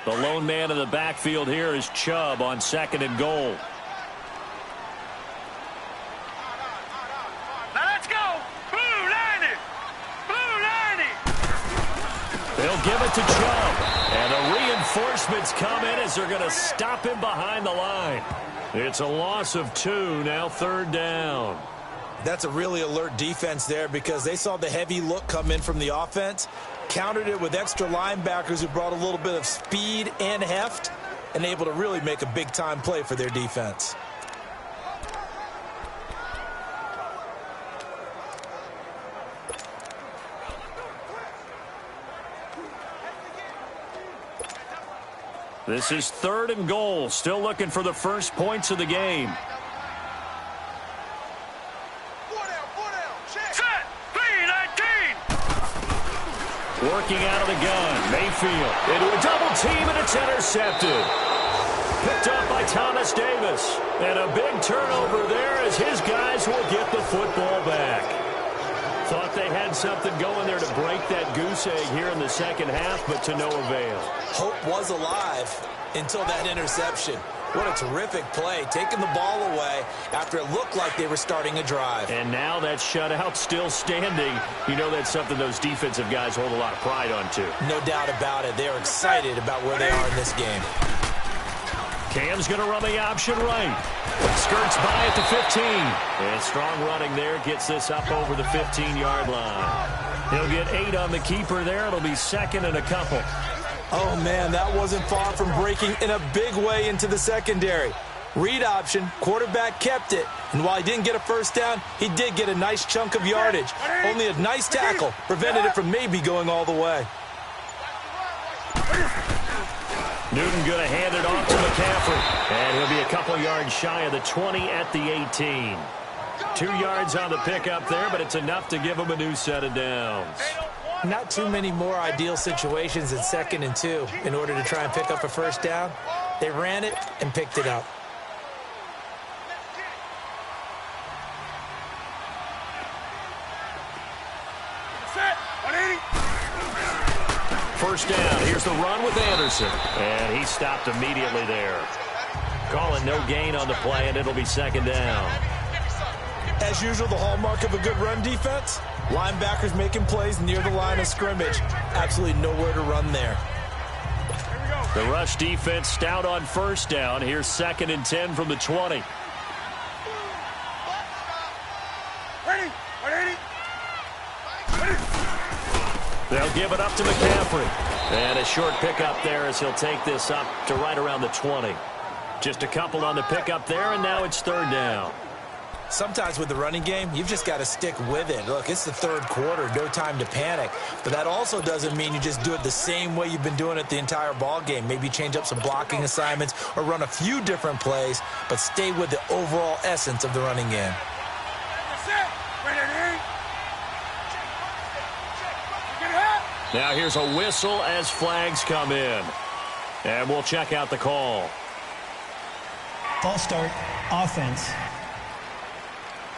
The lone man in the backfield here is Chubb on 2nd and goal. They'll give it to Chubb. And the reinforcements come in as they're going to stop him behind the line. It's a loss of 2, now 3rd down. That's a really alert defense there because they saw the heavy look come in from the offense, countered it with extra linebackers who brought a little bit of speed and heft, and able to really make a big-time play for their defense. This is 3rd and goal. Still looking for the first points of the game. Set! 3-19! Working out of the gun. Mayfield into a double team, and it's intercepted. Picked up by Thomas Davis. And a big turnover there as his guys will get the football back. Thought they had something going there to break that goose egg here in the second half, but to no avail. Hope was alive until that interception. What a terrific play, taking the ball away after it looked like they were starting a drive. And now that shutout still standing. You know that's something those defensive guys hold a lot of pride on, too. No doubt about it. They are excited about where they are in this game. Cam's going to run the option right. Skirts by at the 15. And strong running there gets this up over the 15-yard line. He'll get 8 on the keeper there. It'll be 2nd and a couple. Oh, man, that wasn't far from breaking in a big way into the secondary. Read option, quarterback kept it. And while he didn't get a first down, he did get a nice chunk of yardage. Only a nice tackle prevented it from maybe going all the way. Newton going to hand it off to McCaffrey. And he'll be a couple yards shy of the 20 at the 18. 2 yards on the pickup there, but it's enough to give him a new set of downs. Not too many more ideal situations in 2nd and 2 in order to try and pick up a first down. They ran it and picked it up. First down. Here's the run with Anderson. And he stopped immediately there. Calling no gain on the play, and it'll be 2nd down. As usual, the hallmark of a good run defense, linebackers making plays near the line of scrimmage. Absolutely nowhere to run there. The rush defense stout on first down. Here's 2nd and 10 from the 20. They'll give it up to McCaffrey. And a short pickup there as he'll take this up to right around the 20. Just a couple on the pickup there, and now it's 3rd down. Sometimes with the running game, you've just got to stick with it. Look, it's the third quarter, no time to panic. But that also doesn't mean you just do it the same way you've been doing it the entire ball game. Maybe change up some blocking assignments or run a few different plays, but stay with the overall essence of the running game. Now here's a whistle as flags come in. And we'll check out the call. False start, offense.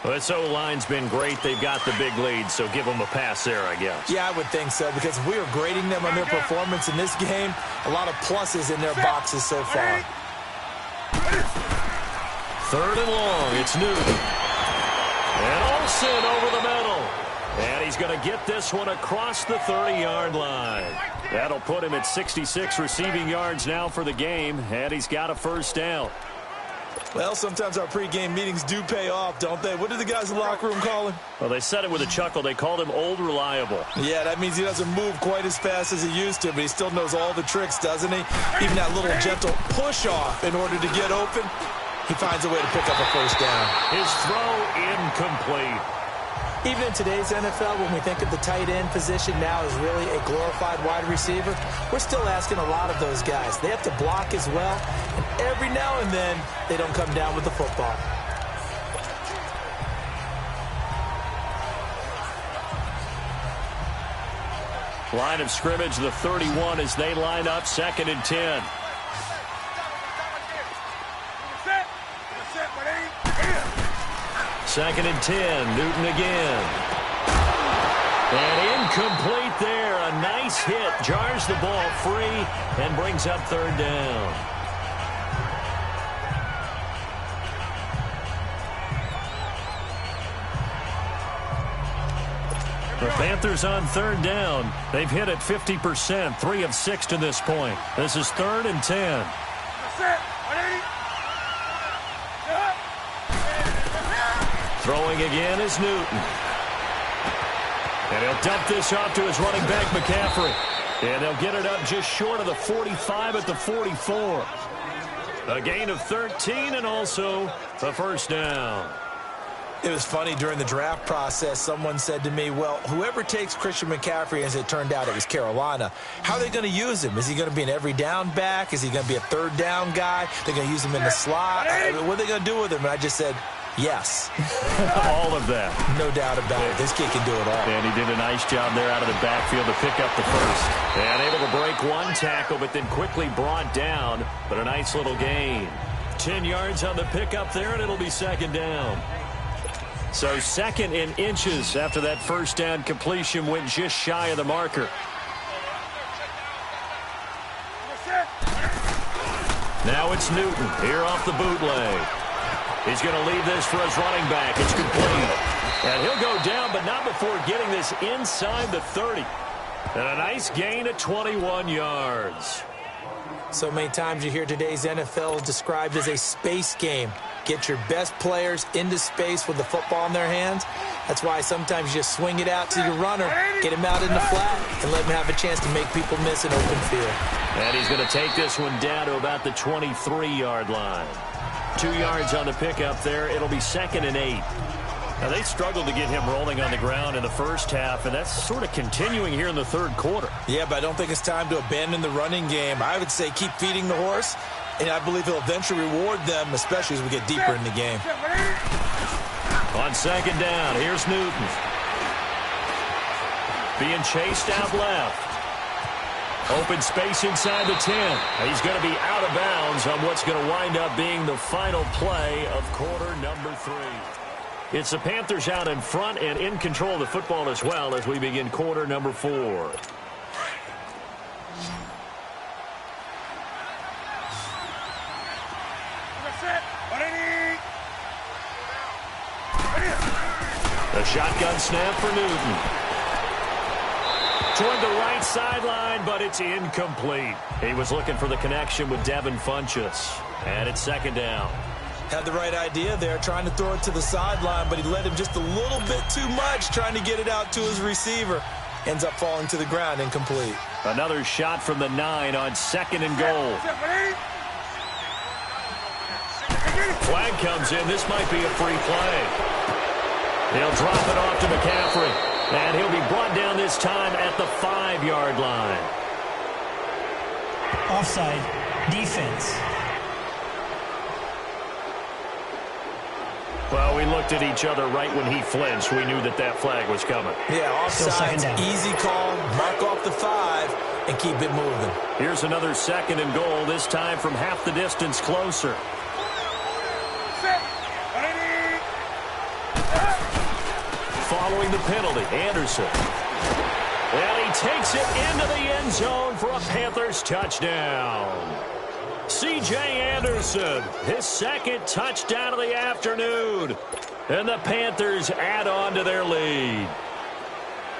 Well, this O-line's been great. They've got the big lead, so give them a pass there, I guess. Yeah, I would think so, because if we are grading them on their performance in this game, a lot of pluses in their boxes so far. Third and long, it's Newton. And Olsen over the middle. And he's going to get this one across the 30-yard line. That'll put him at 66 receiving yards now for the game, and he's got a first down. Well, sometimes our pregame meetings do pay off, don't they? What did the guys in the locker room call him? Well, they said it with a chuckle. They called him Old Reliable. Yeah, that means he doesn't move quite as fast as he used to, but he still knows all the tricks, doesn't he? Even that little gentle push-off in order to get open, he finds a way to pick up a first down. His throw incomplete. Even in today's NFL, when we think of the tight end position now as really a glorified wide receiver, we're still asking a lot of those guys. They have to block as well, and every now and then, they don't come down with the football. Line of scrimmage, the 31 as they line up, 2nd and 10. Second and 10, Newton again. And incomplete there. A nice hit. Jars the ball free and brings up third down. The Panthers on third down. They've hit it 50%, 3 of 6 to this point. This is 3rd and 10. Throwing again is Newton. And he'll dump this off to his running back, McCaffrey. And they'll get it up just short of the 45 at the 44. A gain of 13 and also a first down. It was funny during the draft process. Someone said to me, well, whoever takes Christian McCaffrey, as it turned out it was Carolina, how are they going to use him? Is he going to be an every down back? Is he going to be a third down guy? They're going to use him in the slot? What are they going to do with him? And I just said, yes. All of that. No doubt about it. This kid can do it all. And he did a nice job there out of the backfield to pick up the first. And able to break one tackle, but then quickly brought down. But a nice little gain. 10 yards on the pickup there, and it'll be 2nd down. So 2nd in inches after that first down completion went just shy of the marker. Now it's Newton here off the bootleg. He's going to leave this for his running back. It's complete. And he'll go down, but not before getting this inside the 30. And a nice gain of 21 yards. So many times you hear today's NFL described as a space game. Get your best players into space with the football in their hands. That's why sometimes you just swing it out to your runner, get him out in the flat, and let him have a chance to make people miss an open field. And he's going to take this one down to about the 23-yard line. 2 yards on the pickup there. It'll be 2nd and 8. Now, they struggled to get him rolling on the ground in the first half, and that's sort of continuing here in the third quarter. Yeah, but I don't think it's time to abandon the running game. I would say keep feeding the horse, and I believe he'll eventually reward them, especially as we get deeper in the game. On 2nd down, here's Newton. Being chased out left. Open space inside the 10. He's going to be out of bounds on what's going to wind up being the final play of quarter number 3. It's the Panthers out in front and in control of the football as well as we begin quarter number 4. The shotgun snap for Newton. Toward the right sideline, but it's incomplete. He was looking for the connection with Devin Funchess. And it's 2nd down. Had the right idea there, trying to throw it to the sideline, but he led him just a little bit too much, trying to get it out to his receiver. Ends up falling to the ground, incomplete. Another shot from the 9 on 2nd and goal. Flag comes in. This might be a free play. He'll drop it off to McCaffrey. And he'll be brought down this time at the 5-yard line. Offside. Defense. Well, we looked at each other right when he flinched. We knew that that flag was coming. Yeah, offside, easy call, mark off the 5, and keep it moving. Here's another 2nd and goal, this time from half the distance closer. Following the penalty, Anderson. And he takes it into the end zone for a Panthers touchdown. C.J. Anderson, his 2nd touchdown of the afternoon. And the Panthers add on to their lead.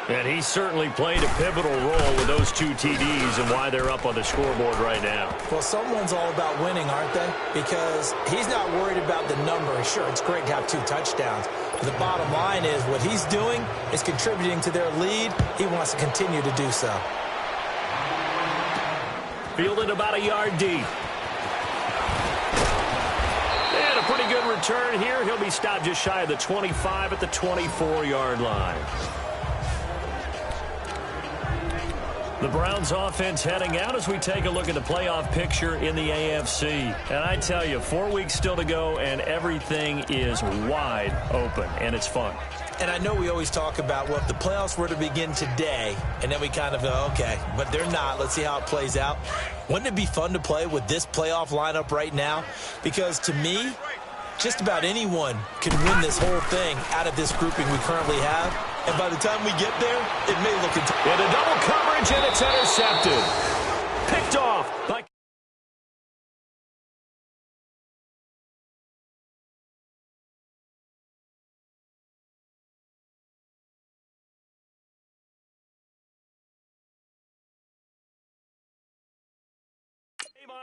And he certainly played a pivotal role with those 2 TDs and why they're up on the scoreboard right now. Well, someone's all about winning, aren't they? Because he's not worried about the number. Sure, it's great to have 2 touchdowns. But the bottom line is what he's doing is contributing to their lead. He wants to continue to do so. Fielded about a yard deep. And a pretty good return here. He'll be stopped just shy of the 25 at the 24-yard line. The Browns offense heading out as we take a look at the playoff picture in the AFC. And I tell you, 4 weeks still to go, and everything is wide open, and it's fun. And I know we always talk about, well, if the playoffs were to begin today, and then we kind of go, okay, but they're not. Let's see how it plays out. Wouldn't it be fun to play with this playoff lineup right now? Because to me, just about anyone can win this whole thing out of this grouping we currently have. And by the time we get there, it may look into double coverage, and it's intercepted. Picked off by...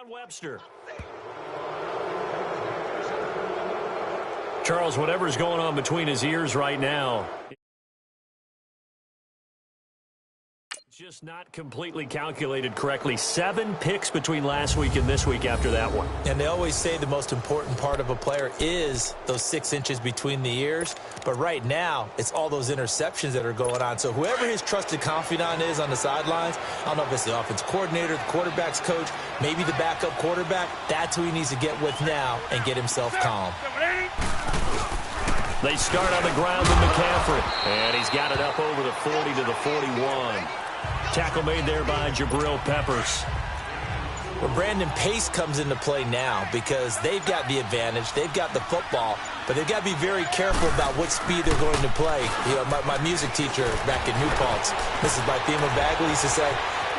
Webster. Charles, whatever's going on between his ears right now, just not completely calculated correctly. 7 picks between last week and this week after that one. And they always say the most important part of a player is those 6 inches between the ears. But right now, it's all those interceptions that are going on. So whoever his trusted confidant is on the sidelines, I don't know if it's the offense coordinator, the quarterback's coach, maybe the backup quarterback, that's who he needs to get with now and get himself calm. They start on the ground with McCaffrey. And he's got it up over the 40 to the 41. Tackle made there by Jabril Peppers. Well, Brandon, pace comes into play now because they've got the advantage. They've got the football, but they've got to be very careful about what speed they're going to play. You know, my music teacher back in New Paltz, Mrs. Bythema Bagley, used to say,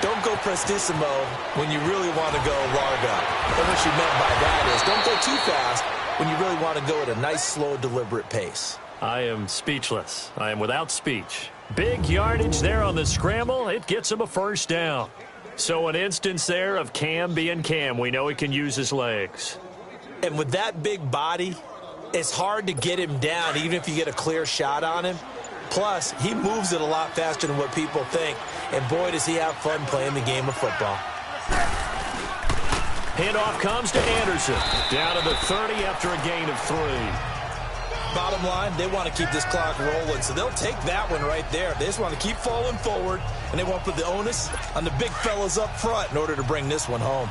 don't go prestissimo when you really want to go largo. And what she meant by that is don't go too fast when you really want to go at a nice, slow, deliberate pace. I am speechless. I am without speech. Big yardage there on the scramble. It gets him a first down. So an instance there of Cam being Cam. We know he can use his legs. And with that big body, it's hard to get him down, even if you get a clear shot on him. Plus, he moves it a lot faster than what people think. And boy, does he have fun playing the game of football. Handoff comes to Anderson. Down to the 30 after a gain of 3. Bottom line, they want to keep this clock rolling, so they'll take that one right there. They just want to keep falling forward, and they want to put the onus on the big fellas up front in order to bring this one home.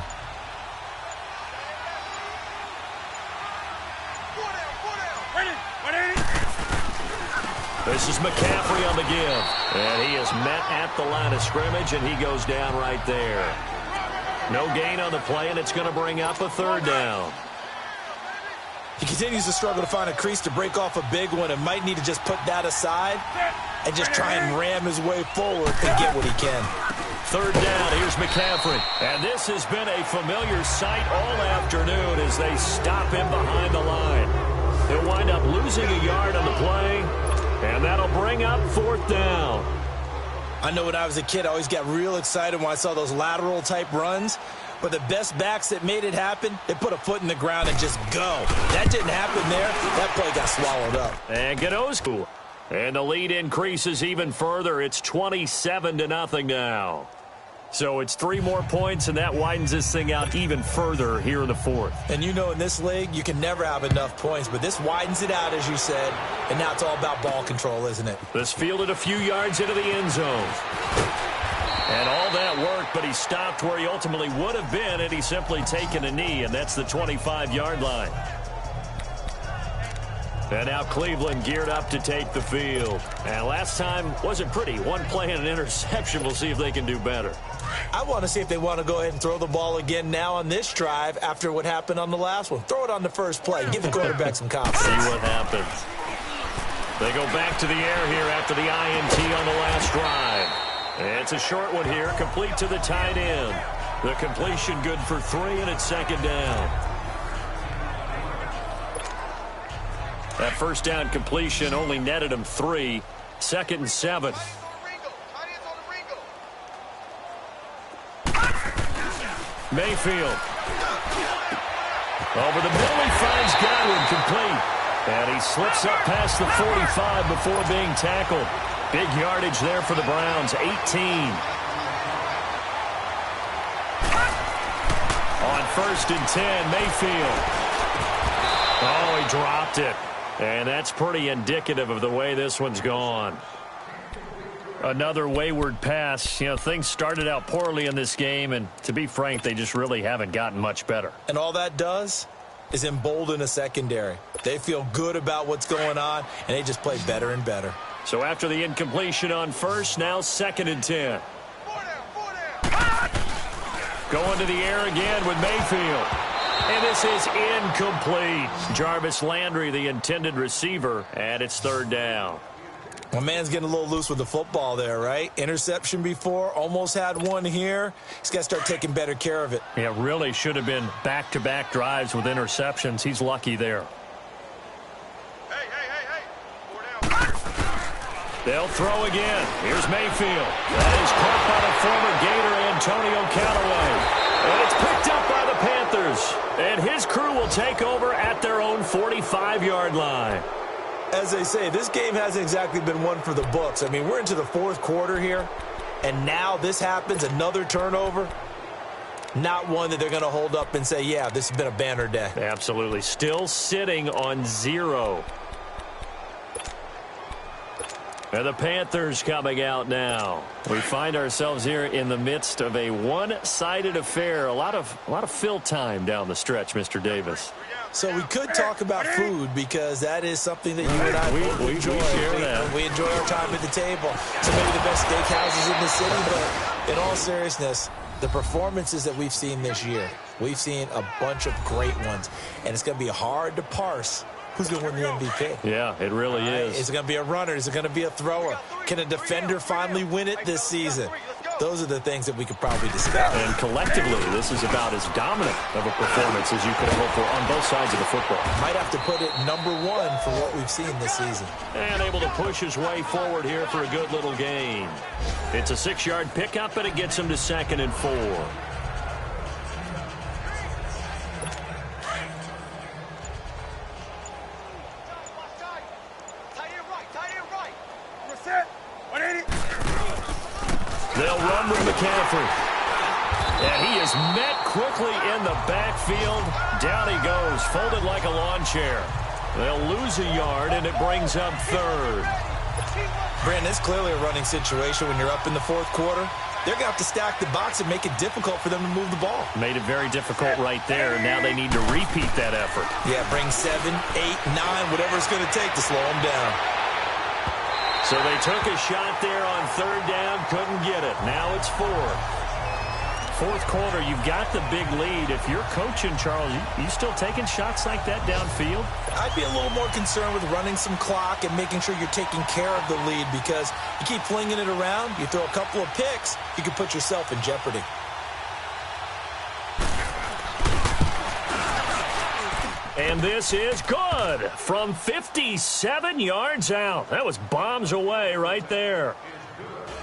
This is McCaffrey on the give, and he is met at the line of scrimmage, and he goes down right there. No gain on the play, and it's going to bring up a 3rd down. He continues to struggle to find a crease to break off a big one and might need to just put that aside and just try and ram his way forward and get what he can. 3rd down, here's McCaffrey. And this has been a familiar sight all afternoon as they stop him behind the line. He'll wind up losing a yard on the play, and that'll bring up 4th down. I know when I was a kid, I always got real excited when I saw those lateral-type runs. But the best backs that made it happen, they put a foot in the ground and just go. That didn't happen there. That play got swallowed up. And Gadozku. And the lead increases even further. It's 27-0 now. So it's 3 more points, and that widens this thing out even further here in the fourth. And you know in this league, you can never have enough points, but this widens it out, as you said, and now it's all about ball control, isn't it? This fielded a few yards into the end zone. And all that worked, but he stopped where he ultimately would have been had he simply taken a knee, and that's the 25-yard line. And now Cleveland geared up to take the field. And last time wasn't pretty. One play and an interception. We'll see if they can do better. I want to see if they want to go ahead and throw the ball again now on this drive after what happened on the last one. Throw it on the first play. Give the quarterback some confidence. See what happens. They go back to the air here after the INT on the last drive. It's a short one here, complete to the tight end. The completion good for 3, and it's second down. That first down completion only netted him 3. 2nd and 7. Mayfield. Over the middle, he finds Godwin, complete. And he slips up past the 45 before being tackled. Big yardage there for the Browns, 18. On 1st and 10, Mayfield. Oh, he dropped it. And that's pretty indicative of the way this one's gone. Another wayward pass. You know, things started out poorly in this game, and to be frank, they just really haven't gotten much better. And all that does is embolden a secondary. They feel good about what's going on, and they just play better and better. So after the incompletion on 1st, now 2nd and 10. Going to the air again with Mayfield. And this is incomplete. Jarvis Landry, the intended receiver, and it's 3rd down. My man's getting a little loose with the football there, right? Interception before, almost had one here. He's got to start taking better care of it. Yeah, really should have been back-to-back drives with interceptions. He's lucky there. They'll throw again. Here's Mayfield. That is caught by the former Gator Antonio Callaway. And it's picked up by the Panthers. And his crew will take over at their own 45-yard line. As they say, this game hasn't exactly been one for the books. I mean, we're into the 4th quarter here, and now this happens, another turnover. Not one that they're going to hold up and say, yeah, this has been a banner day. Absolutely. Still sitting on 0. And the Panthers coming out now. We find ourselves here in the midst of a one-sided affair. A lot of fill time down the stretch, Mr. Davis. So we could talk about food because that is something that you and I we enjoy. Share that. We enjoy our time at the table. So maybe the best steakhouses in the city, but in all seriousness, the performances that we've seen this year, we've seen a bunch of great ones, and it's going to be hard to parse who's going to win the MVP. Yeah, it really is. Is it going to be a runner? Is it going to be a thrower? Can a defender finally win it this season? Those are the things that we could probably discuss. And collectively, this is about as dominant of a performance as you could hope for on both sides of the football. Might have to put it number 1 for what we've seen this season. And able to push his way forward here for a good little gain. It's a 6-yard pickup, and it gets him to 2nd and 4. They'll run with McCaffrey. And he is met quickly in the backfield. Down he goes, folded like a lawn chair. They'll lose a yard, and it brings up 3rd. Brandon, it's clearly a running situation when you're up in the 4th quarter. They're going to have to stack the box and make it difficult for them to move the ball. Made it very difficult right there. Now they need to repeat that effort. Yeah, bring 7, 8, 9, whatever it's going to take to slow them down. So they took a shot there on 3rd down, couldn't get it. Now it's 4th. 4th quarter, you've got the big lead. If you're coaching, Charles, you still taking shots like that downfield? I'd be a little more concerned with running some clock and making sure you're taking care of the lead, because you keep flinging it around, you throw a couple of picks, you can put yourself in jeopardy. And this is good from 57 yards out. That was bombs away right there.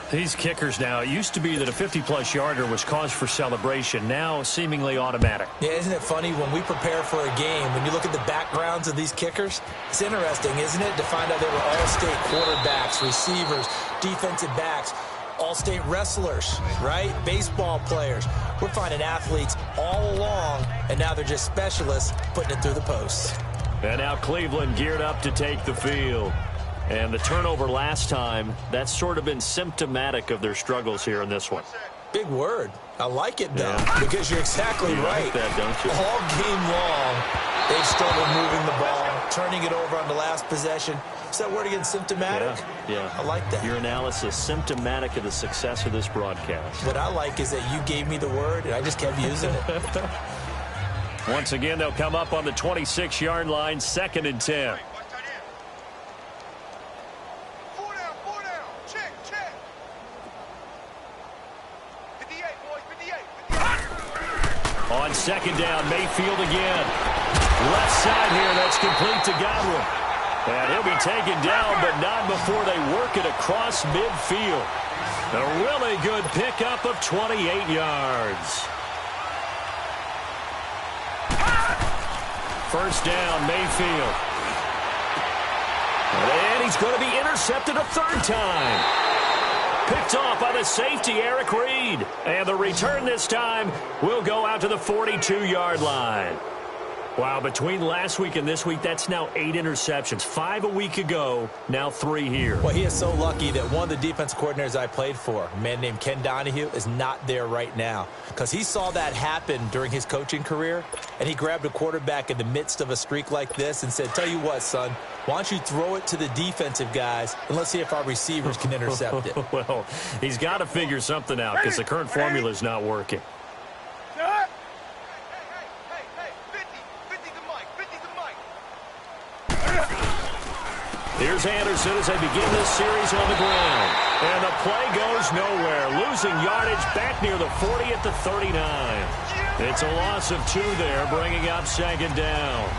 These kickers now, it used to be that a 50-plus yarder was cause for celebration. Now seemingly automatic. Yeah, isn't it funny when we prepare for a game, when you look at the backgrounds of these kickers, it's interesting, isn't it, to find out they were all-state quarterbacks, receivers, defensive backs. all-state wrestlers, right? Baseball players. We're finding athletes all along, and now they're just specialists putting it through the posts. And now Cleveland geared up to take the field. And the turnover last time, that's sort of been symptomatic of their struggles here in this one. Big word. I like it, though, because you're exactly right. Like that, don't you? All game long, they've struggled moving the ball, turning it over on the last possession. Is that word again, symptomatic? Yeah. I like that. Your analysis, symptomatic of the success of this broadcast. What I like is that you gave me the word, and I just kept using it. Once again, they'll come up on the 26-yard line, 2nd and 10. On 2nd down, Mayfield again. Left side here, that's complete to Godwin. And he'll be taken down, but not before they work it across midfield. A really good pickup of 28 yards. First down, Mayfield. And he's going to be intercepted a 3rd time. Picked off by the safety, Eric Reed. And the return this time will go out to the 42-yard line. Wow, between last week and this week, that's now 8 interceptions. 5 a week ago, now 3 here. Well, he is so lucky that one of the defense coordinators I played for, a man named Ken Donahue, is not there right now. Because he saw that happen during his coaching career, and he grabbed a quarterback in the midst of a streak like this and said, tell you what, son, why don't you throw it to the defensive guys, and let's see if our receivers can intercept it. Well, he's got to figure something out because the current formula is not working. Here's Anderson as they begin this series on the ground. And the play goes nowhere. Losing yardage back near the 40 at the 39. It's a loss of 2 there, bringing up 2nd down.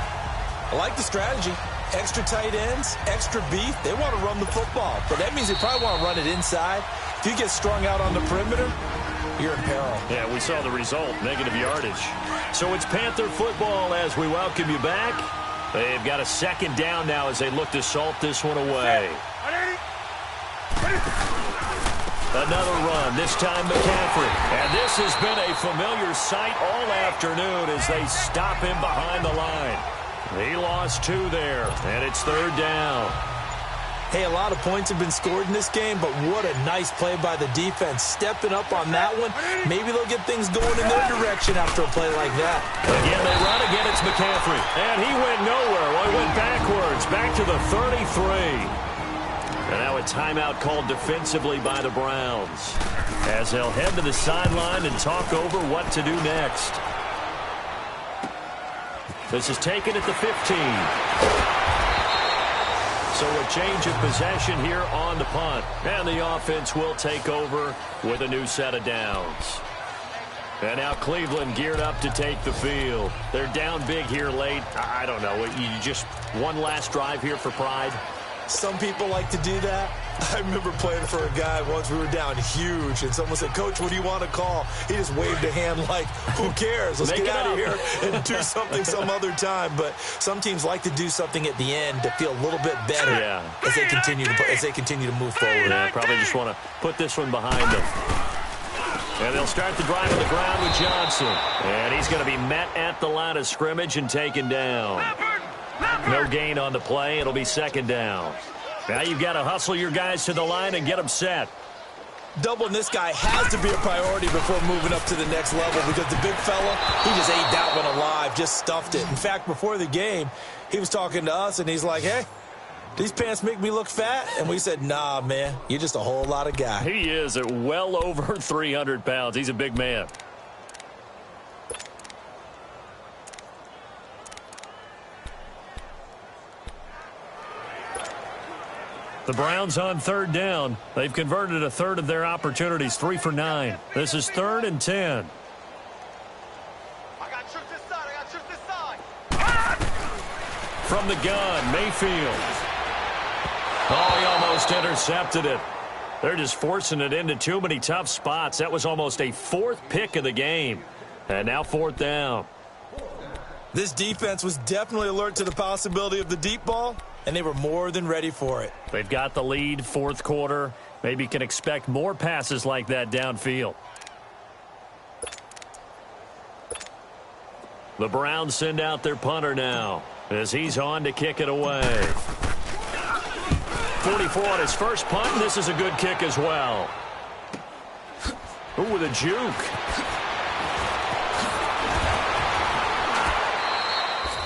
I like the strategy. Extra tight ends, extra beef. They want to run the football, but that means they probably want to run it inside. If you get strung out on the perimeter, you're in peril. Yeah, we saw the result, negative yardage. So it's Panther football as we welcome you back. They've got a 2nd down now as they look to salt this one away. Another run, this time McCaffrey. And this has been a familiar sight all afternoon as they stop him behind the line. He lost 2 there, and it's 3rd down. Hey, a lot of points have been scored in this game, but what a nice play by the defense. Stepping up on that one, maybe they'll get things going in their direction after a play like that. Again, they run again, it's McCaffrey. And he went nowhere. Well, he went backwards, back to the 33. And now a timeout called defensively by the Browns as they'll head to the sideline and talk over what to do next. This is taken at the 15. So a change of possession here on the punt. And the offense will take over with a new set of downs. And now Cleveland geared up to take the field. They're down big here late. I don't know. You just one last drive here for pride? Some people like to do that. I remember playing for a guy once. We were down huge, and someone said, Coach, what do you want to call? He just waved a hand like, who cares? Let's get out of here and do something some other time. But some teams like to do something at the end to feel a little bit better as they continue to move forward. Yeah, probably just want to put this one behind them. And they'll start the drive on the ground with Johnson. And he's going to be met at the line of scrimmage and taken down. No gain on the play. It'll be 2nd down. Now you've got to hustle your guys to the line and get them set. Doubling this guy has to be a priority before moving up to the next level because the big fella, he just ate that one alive, just stuffed it. In fact, before the game, he was talking to us, and he's like, hey, these pants make me look fat? And we said, nah, man, you're just a whole lot of guy. He is at well over 300 pounds. He's a big man. The Browns on 3rd down. They've converted a 1/3 of their opportunities, 3 for 9. This is 3rd and 10. I got to shoot this side. I got to shoot this side. From the gun, Mayfield. Oh, he almost intercepted it. They're just forcing it into too many tough spots. That was almost a 4th pick of the game. And now 4th down. This defense was definitely alert to the possibility of the deep ball, and they were more than ready for it. They've got the lead, fourth quarter. Maybe can expect more passes like that downfield. The Browns send out their punter now as he's on to kick it away. 44 on his first punt, and this is a good kick as well. Ooh, with a juke.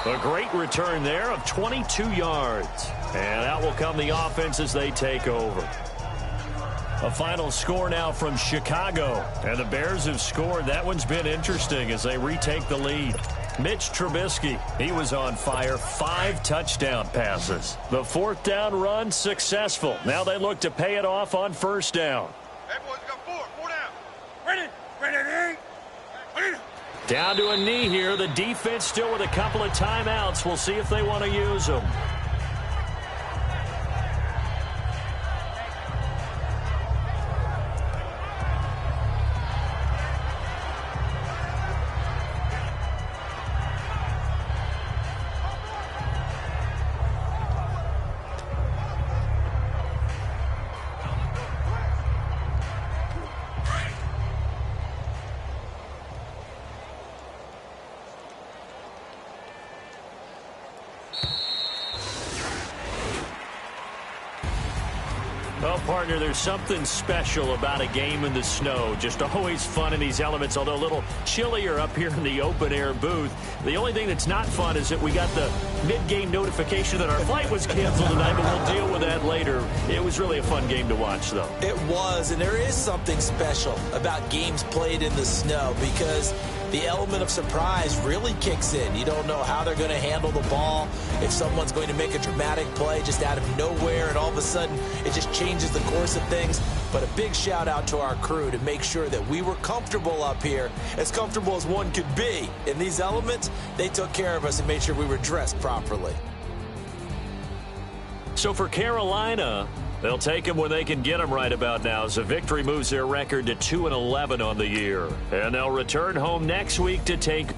A great return there of 22 yards. And out will come the offense as they take over. A final score now from Chicago. And the Bears have scored. That one's been interesting as they retake the lead. Mitch Trubisky, he was on fire. 5 touchdown passes. The fourth down run successful. Now they look to pay it off on first down. Hey, boys, got 4 down. Ready, ready. Down to a knee here. The defense still with a couple of timeouts. We'll see if they want to use them. Well, partner, there's something special about a game in the snow. Just always fun in these elements, although a little chillier up here in the open-air booth. The only thing that's not fun is that we got the mid-game notification that our flight was canceled tonight, but we'll deal with that later. It was really a fun game to watch, though. It was, and there is something special about games played in the snow because the element of surprise really kicks in. You don't know how they're going to handle the ball, if someone's going to make a dramatic play just out of nowhere, and all of a sudden it just changes the course of things. But a big shout out to our crew to make sure that we were comfortable up here, as comfortable as one could be. In these elements, they took care of us and made sure we were dressed properly. So for Carolina, they'll take them when they can get them right about now, as a victory moves their record to 2-11 on the year. And they'll return home next week to take